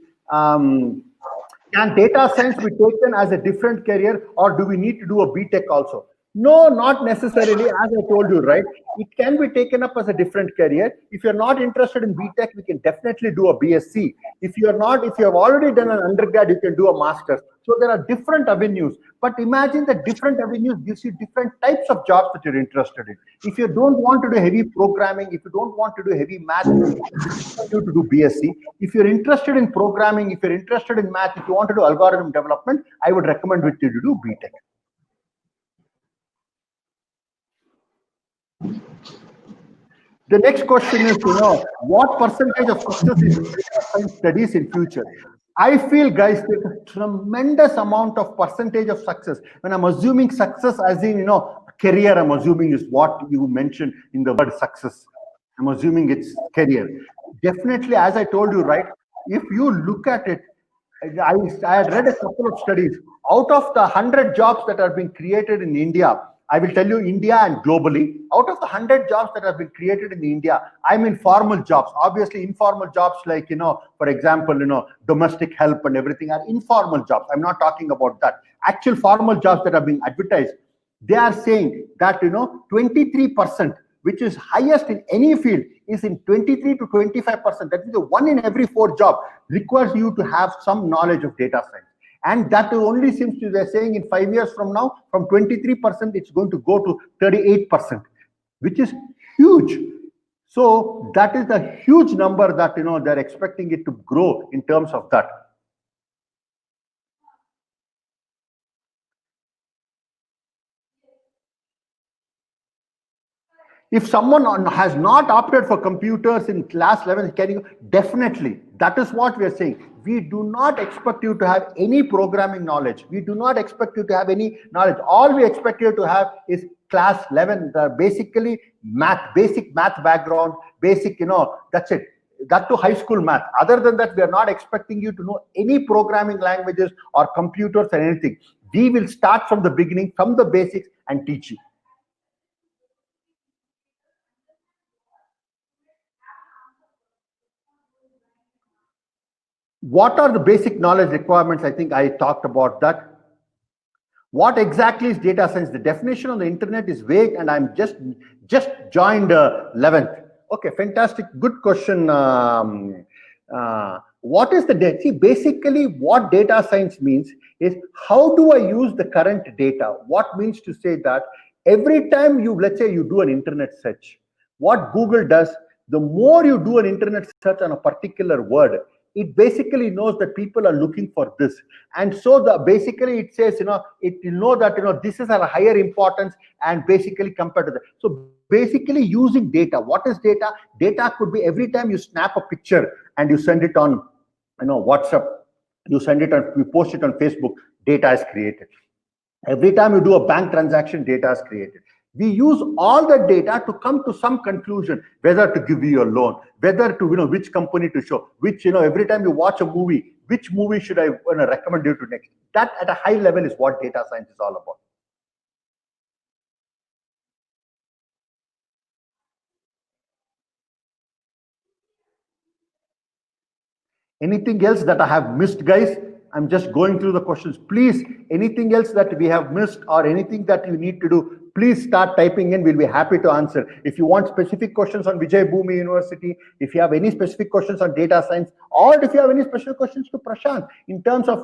Speaker 1: Can data science be taken as a different career, or do we need to do a BTech also? No, not necessarily. As I told you, right? It can be taken up as a different career. If you're not interested in BTech, we can definitely do a BSc. If you have already done an undergrad, you can do a master's. So there are different avenues. But imagine that different avenues gives you different types of jobs that you're interested in. If you don't want to do heavy programming, if you don't want to do heavy math, you to do BSc. If you're interested in programming, if you're interested in math, if you want to do algorithm development, I would recommend you to do BTech. The next question is, what percentage of success is data science studies in future? I feel, guys, there's a tremendous amount of percentage of success. When I'm assuming success as in, career, I'm assuming is what you mentioned in the word success. I'm assuming it's career. Definitely, as I told you, right, if you look at it, I had read a couple of studies. Out of the 100 jobs that are being created in India, I will tell you India and globally, out of the 100 jobs that have been created in India, I mean formal jobs. Obviously, informal jobs like, for example, domestic help and everything are informal jobs. I'm not talking about that. Actual formal jobs that are being advertised, they are saying that, 23%, which is highest in any field, is in 23 to 25%. That means 1 in every 4 job requires you to have some knowledge of data science. And that only seems to, they're saying in 5 years from now, from 23%, it's going to go to 38%, which is huge. So that is a huge number that, they're expecting it to grow in terms of that. If someone has not opted for computers in class 11, can you? Definitely. That is what we are saying. We do not expect you to have any programming knowledge. We do not expect you to have any knowledge. All we expect you to have is class 11, basically basic math background, basic, that's it. That to high school math. Other than that, we are not expecting you to know any programming languages or computers or anything. We will start from the beginning, from the basics, and teach you. What are the basic knowledge requirements? I think I talked about that. What exactly is data science? The definition on the internet is vague, and I'm just joined 11th. Okay, fantastic, good question. What is the data? See, basically, what data science means is how do I use the current data? What means to say that every time let's say you do an internet search, what Google does, the more you do an internet search on a particular word, it basically knows that people are looking for this, and so basically it says, it will know that this is a higher importance, and basically compared to that. So basically using data. What is data? Data could be every time you snap a picture and you send it on WhatsApp, you post it on Facebook, data is created. Every time you do a bank transaction, data is created. We use all the data to come to some conclusion, whether to give you a loan, whether to, which company to show, which, every time you watch a movie, which movie should I recommend you to next. That at a high level is what data science is all about. Anything else that I have missed, guys? I'm just going through the questions. Please, anything else that we have missed or anything that you need to do, please start typing in. We'll be happy to answer. If you want specific questions on Vijay Bhumi University, if you have any specific questions on data science, or if you have any special questions to Prashant in terms of,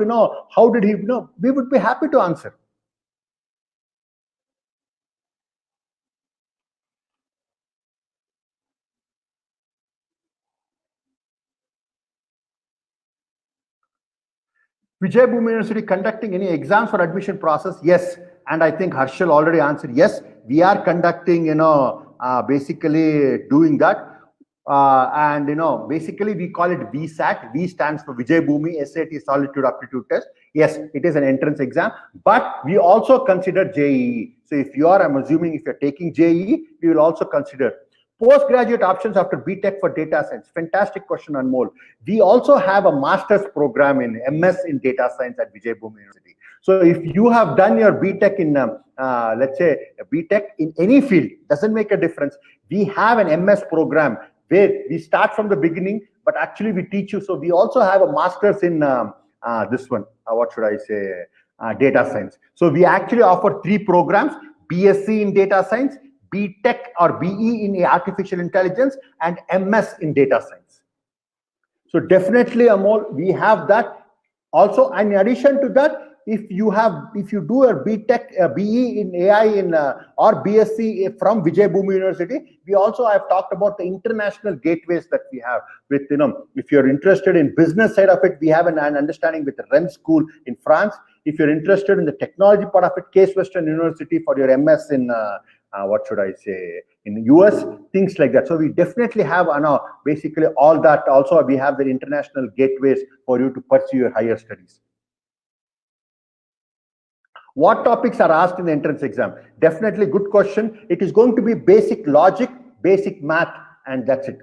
Speaker 1: how did he, we would be happy to answer. Vijay Bhumi University conducting any exams for admission process? Yes. And I think Harshal already answered yes. We are conducting, basically doing that. And basically we call it VSAT. V stands for Vijay Bhumi SAT Solitude Aptitude Test. Yes, it is an entrance exam, but we also consider JEE. So if I'm assuming if you're taking JEE, we will also consider postgraduate options after BTech for data science. Fantastic question, Anmol. We also have a master's program in MS in data science at Vijay Bhumi University. So if you have done your BTech in, let's say, BTech in any field, doesn't make a difference. We have an MS program where we start from the beginning, but actually we teach you. So we also have a master's in this one, what should I say, data science. So we actually offer 3 programs: BSc in data science, BTech or BE in artificial intelligence, and MS in data science. So definitely, Amol, we have that. Also, in addition to that, if you do a BTech, BE in AI or BSc from Vijay Bhumi University, we also have talked about the international gateways that we have with, if you're interested in business side of it, we have an understanding with the Rennes School in France. If you're interested in the technology part of it, Case Western University for your MS in, what should I say, in US, things like that. So we definitely have basically all that. Also, we have the international gateways for you to pursue your higher studies. What topics are asked in the entrance exam? Definitely good question. It is going to be basic logic, basic math, and that's it.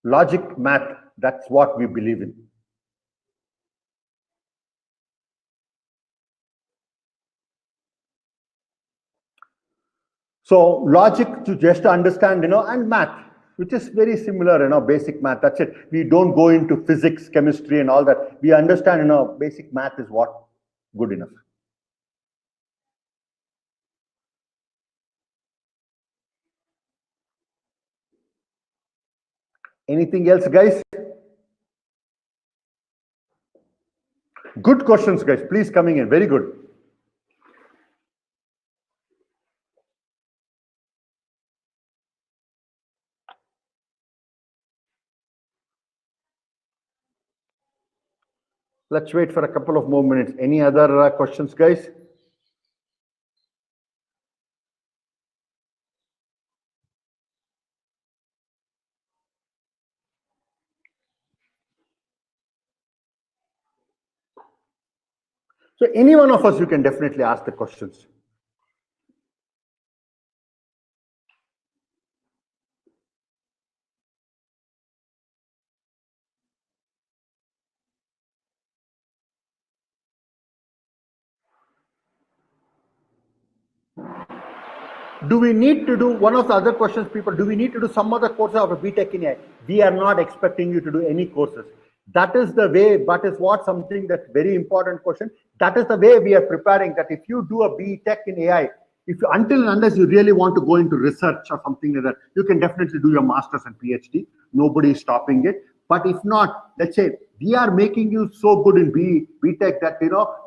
Speaker 1: Logic, math, that's what we believe in. So logic to just understand, and math, which is very similar, basic math. That's it. We don't go into physics, chemistry, and all that. We understand, basic math is what good enough. Anything else, guys? Good questions, guys. Please coming in. Very good. Let's wait for a couple of more minutes. Any other questions, guys? So any one of us, you can definitely ask the questions. Do we need to do, one of the other questions, people, do we need to do some other courses of a BTech in AI? We are not expecting you to do any courses. That is the way, but is what something that's very important question. That is the way we are preparing, that if you do a BTech in AI, if you, until and unless you really want to go into research or something like that, you can definitely do your master's and PhD. Nobody is stopping it. But if not, let's say we are making you so good in BTech that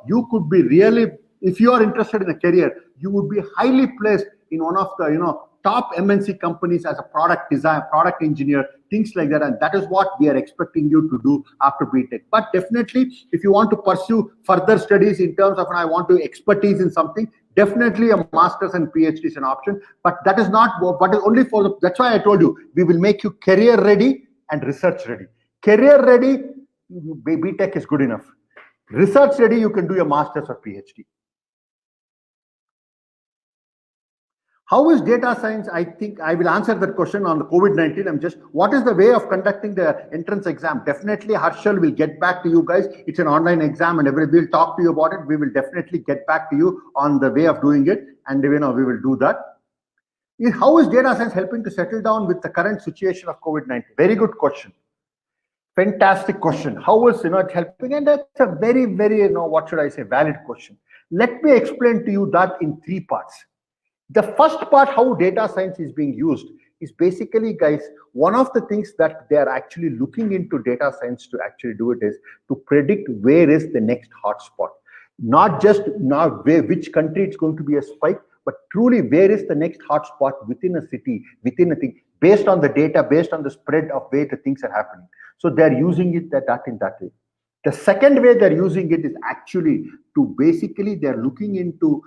Speaker 1: you could be really, if you are interested in a career, you would be highly placed in one of the top MNC companies as a product design, product engineer, things like that. And that is what we are expecting you to do after BTech. But definitely, if you want to pursue further studies in terms of, I want to expertise in something, definitely a master's and PhD is an option. But that is not what is only for the, that's why I told you, we will make you career ready and research ready. Career ready, BTech is good enough. Research ready, you can do your master's or PhD. How is data science? I think I will answer that question on the COVID-19. What is the way of conducting the entrance exam? Definitely Harshal will get back to you guys. It's an online exam and we'll talk to you about it. We will definitely get back to you on the way of doing it. And we will do that. How is data science helping to settle down with the current situation of COVID-19? Very good question. Fantastic question. How is it helping? And that's a very, very, what should I say, valid question. Let me explain to you that in 3 parts. The first part, how data science is being used, is basically, guys, one of the things that they are actually looking into data science to actually do it is to predict where is the next hotspot. Not just now which country it's going to be a spike, but truly where is the next hotspot within a city, within a thing, based on the data, based on the spread of where the things are happening. So they're using it in that way. The second way they're using it is actually to basically they're looking into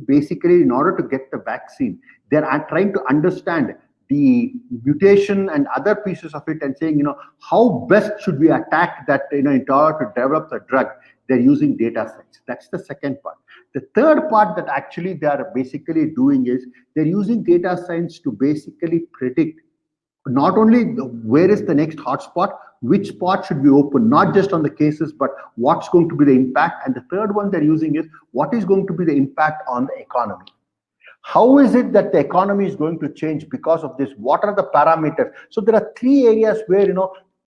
Speaker 1: basically in order to get the vaccine, they're trying to understand the mutation and other pieces of it and saying, how best should we attack that, in order to develop the drug. They're using data science. That's the second part. The third part that actually they are basically doing is they're using data science to basically predict not only where is the next hotspot, which spot should be open, not just on the cases, but what's going to be the impact. And the third one they're using is what is going to be the impact on the economy. How is it that the economy is going to change because of this? What are the parameters? So there are 3 areas where,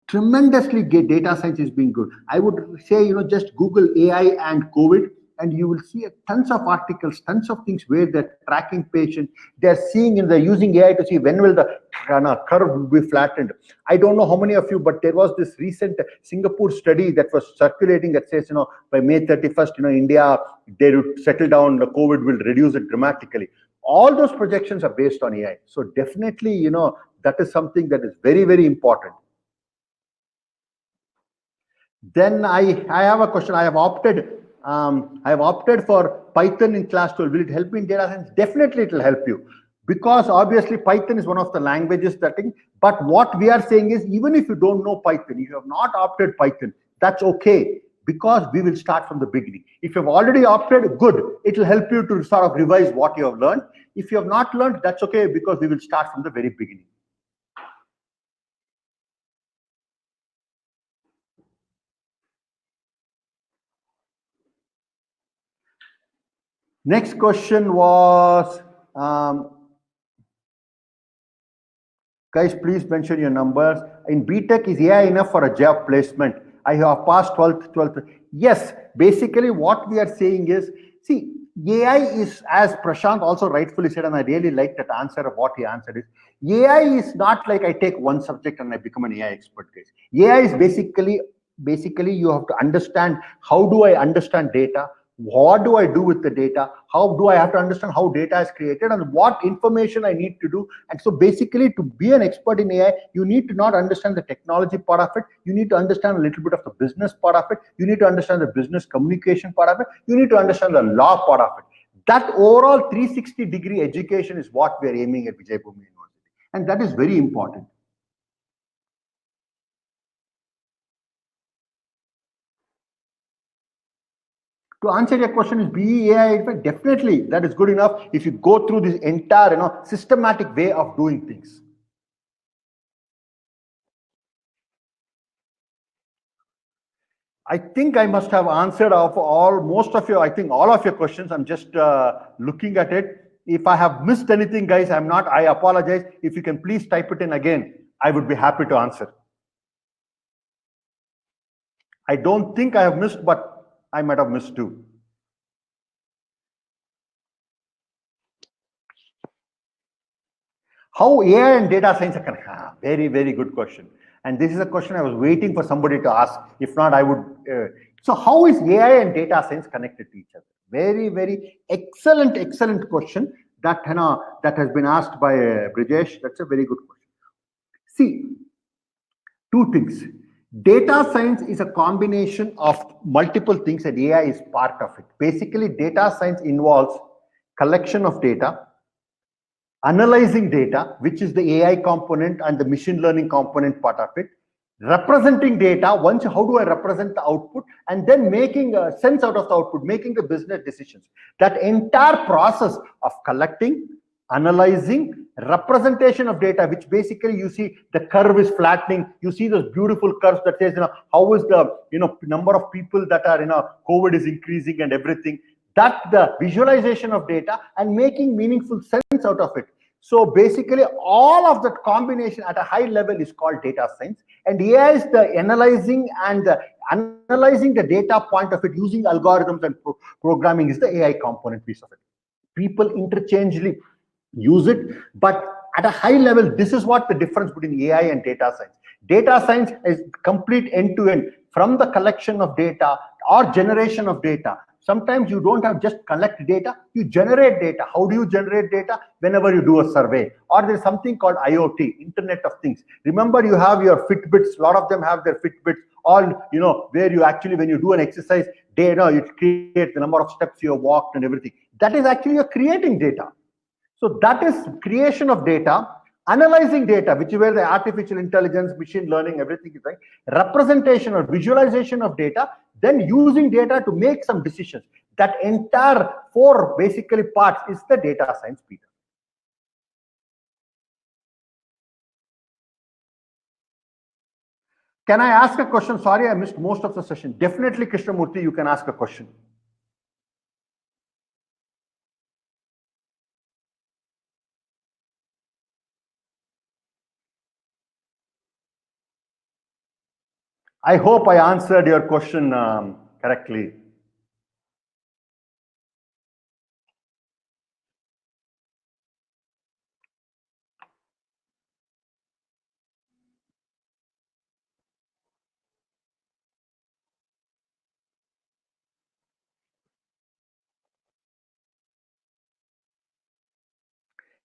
Speaker 1: tremendously data science is being good. I would say, just Google AI and COVID, and you will see tons of articles, tons of things where they're tracking patients. They're seeing and they're using AI to see when will the curve will be flattened. I don't know how many of you, but there was this recent Singapore study that was circulating that says, by May 31st, India, they would settle down, the COVID will reduce it dramatically. All those projections are based on AI. So definitely, that is something that is very, very important. Then I have a question. I have opted for Python in class 12. Will it help me in data science? Definitely it will help you, because obviously Python is one of the languages but what we are saying is, even if you don't know Python, if you have not opted Python, that's okay, because we will start from the beginning. If you've already opted, good. It will help you to sort of revise what you have learned. If you have not learned, that's okay, because we will start from the very beginning. Next question was, Guys, please mention your numbers. In BTech, is AI enough for a job placement? I have passed 12th. Yes, basically what we are saying is, see, AI is, as Prashant also rightfully said, and I really like that answer of what he answered is, AI is not like I take one subject and I become an AI expert, guys. AI is basically you have to understand, how do I understand data? What do I do with the data? How do I have to understand how data is created and what information I need to do? And so basically, to be an expert in AI, you need to not understand the technology part of it. You need to understand a little bit of the business part of it. You need to understand the business communication part of it. You need to understand the law part of it. That overall 360-degree education is what we are aiming at Vijay Bhumi University. And that is very important. To answer your question, is BEAI definitely that is good enough if you go through this entire systematic way of doing things. I think I must have answered most of your, I think all of your questions. I'm just looking at it. If I have missed anything, guys, I apologize. If you can please type it in again, I would be happy to answer. I don't think I have missed, but I might have missed too. How AI and data science are connected? Very, very good question. And this is a question I was waiting for somebody to ask. If not, I would. So how is AI and data science connected to each other? Very, very excellent question that has been asked by Brijesh. That's a very good question. See, two things. Data science is a combination of multiple things, and AI is part of it. Basically, data science involves collection of data, analyzing data, which is the AI component and the machine learning component part of it, representing data, how do I represent the output, and then making sense out of the output, making the business decisions. That entire process of collecting, analyzing, representation of data, which basically you see the curve is flattening. You see those beautiful curves that says, how is the number of people that are COVID is increasing and everything. That the visualization of data and making meaningful sense out of it. So basically, all of that combination at a high level is called data science, and AI is the analyzing the data point of it using algorithms and programming is the AI component piece of it. People interchangeably use it, but at a high level, this is what the difference between AI and data science. Data science is complete end-to-end, from the collection of data or generation of data. Sometimes you don't have just collect data, you generate data. How do you generate data? Whenever you do a survey, or there's something called IoT, Internet of Things. Remember, you have your Fitbits, a lot of them have their Fitbits, all, where you actually, when you do an exercise, data, you create the number of steps you have walked and everything. That is actually you're creating data. So that is creation of data, analyzing data, which is where the artificial intelligence, machine learning, everything is right. Representation or visualization of data, then using data to make some decisions. That entire four basically parts is the data science, Peter. Can I ask a question? Sorry, I missed most of the session. Definitely, Krishnamurthy, you can ask a question. I hope I answered your question correctly.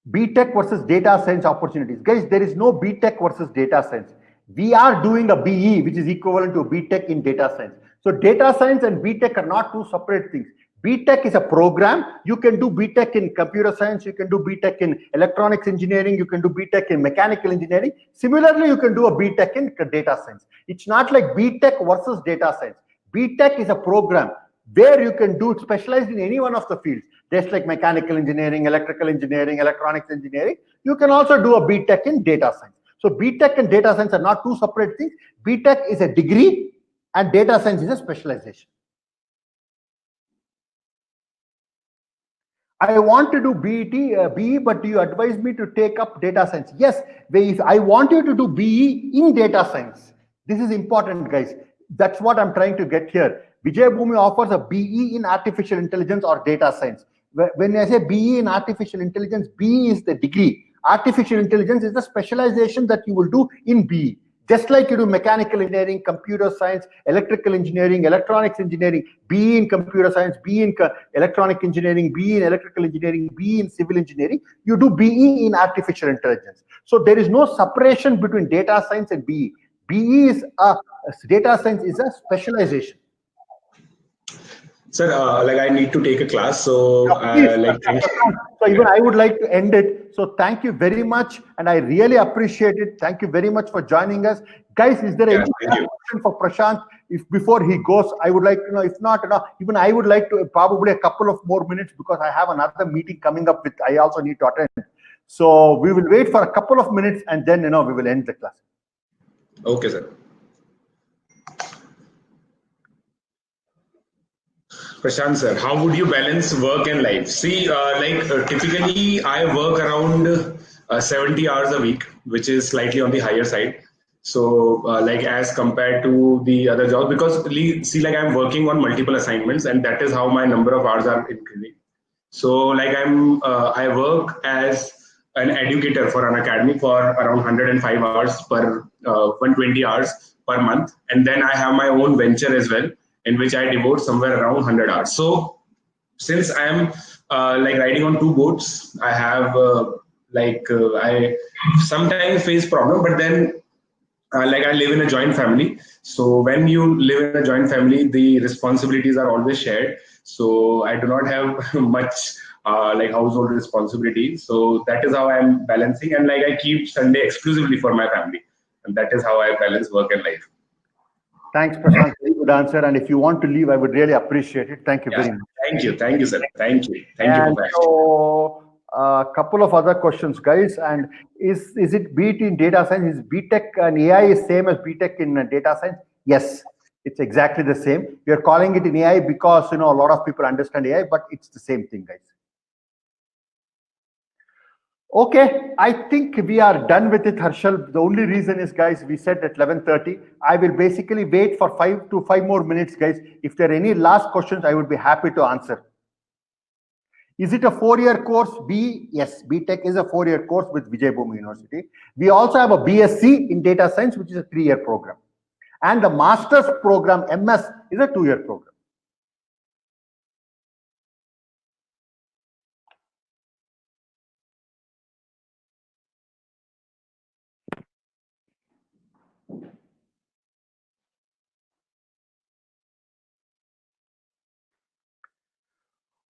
Speaker 1: BTech versus data science opportunities. Guys, there is no BTech versus data science. We are doing a BE, which is equivalent to BTech in data science. So data science and BTech are not two separate things. BTech is a program. You can do BTech in computer science. You can do BTech in electronics engineering. You can do BTech in mechanical engineering. Similarly, you can do a BTech in data science. It's not like BTech versus data science. BTech is a program where you can do specialized in any one of the fields. Just like mechanical engineering, electrical engineering, electronics engineering. You can also do a BTech in data science. So BTech and data science are not two separate things. BTech is a degree and data science is a specialization. I want to do BE, but do you advise me to take up data science? Yes, if I want you to do BE in data science. This is important, guys. That's what I'm trying to get here. Vijay Bhumi offers a BE in artificial intelligence or data science. When I say BE in artificial intelligence, BE is the degree. Artificial intelligence is the specialization that you will do in BE. Just like you do mechanical engineering, computer science, electrical engineering, electronics engineering, BE in computer science, BE in electronic engineering, BE in electrical engineering, BE in civil engineering, you do BE in artificial intelligence. So there is no separation between data science and BE. BE is data science is a specialization.
Speaker 2: Sir, like I need to take a class, so
Speaker 1: so even I would like to end it. So thank you very much, and I really appreciate it. Thank you very much for joining us, guys. Is there any question for Prashant? If before he goes, I would like to know. If not, even I would like to probably a couple of more minutes because I have another meeting coming up with. I also need to attend. So we will wait for a couple of minutes, and then we will end the class.
Speaker 2: Okay, sir. Prashant sir, how would you balance work and life? See, typically I work around 70 hours a week, which is slightly on the higher side. So like as compared to the other jobs, because see, like I'm working on multiple assignments, and that is how my number of hours are increasing. So like I work as an educator for an academy for around 105 hours per 120 hours per month, and then I have my own venture as well, in which I devote somewhere around 100 hours. So since I am like riding on two boats, I have I sometimes face problem, but then like I live in a joint family. So when you live in a joint family, the responsibilities are always shared. So I do not have much like household responsibilities. So that is how I'm balancing, and like I keep Sunday exclusively for my family, and that is how I balance work and life.
Speaker 1: Thanks, Prashant. Very good answer. And if you want to leave, I would really appreciate it. Thank you very much.
Speaker 2: Thank you, sir. Thank you for that.
Speaker 1: So, a couple of other questions, guys. And is it BT in data science? Is BTech and AI is same as BTech in data science? Yes, it's exactly the same. We are calling it in AI because a lot of people understand AI, but it's the same thing, guys. Okay, I think we are done with it, Harshal. The only reason is, guys, we said at 11:30. I will basically wait for 5 more minutes, guys. If there are any last questions, I would be happy to answer. Is it a 4-year course? Yes, BTech is a 4-year course with Vijay Bhumi University. We also have a BSc in data science, which is a 3-year program. And the master's program, MS, is a 2-year program.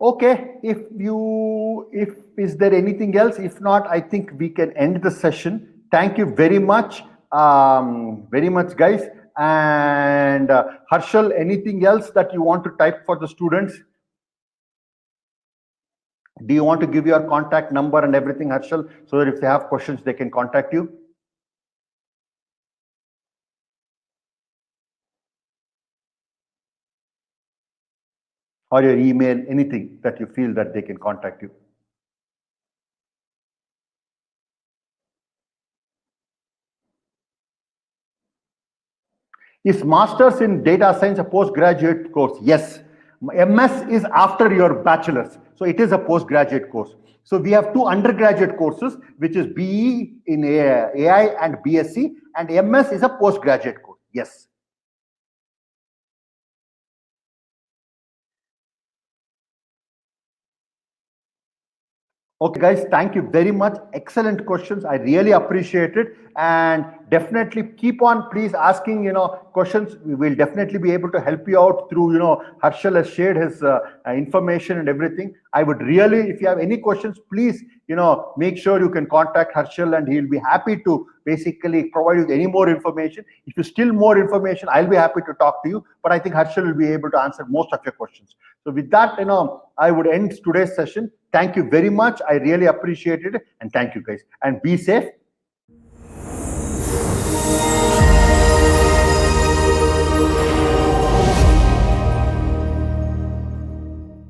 Speaker 1: Okay, is there anything else? If not, I think we can end the session. Thank you very much, guys. And Harshal, anything else that you want to type for the students? Do you want to give your contact number and everything, Harshal, so that if they have questions, they can contact you? Or your email, anything that you feel that they can contact you. Is Masters in Data Science a postgraduate course? Yes. MS is after your bachelor's. So it is a postgraduate course. So we have 2 undergraduate courses, which is BE in AI and BSc, and MS is a postgraduate course. Yes. Okay, guys, thank you very much. Excellent questions. I really appreciate it. And definitely keep on, please, asking, questions. We will definitely be able to help you out through, Harshal has shared his information and everything. I would really, if you have any questions, please, make sure you can contact Harshal, and he'll be happy to basically provide you with any more information. If you still more information, I'll be happy to talk to you. But I think Harshal will be able to answer most of your questions. So with that, I would end today's session. Thank you very much. I really appreciate it. And thank you, guys. And be safe.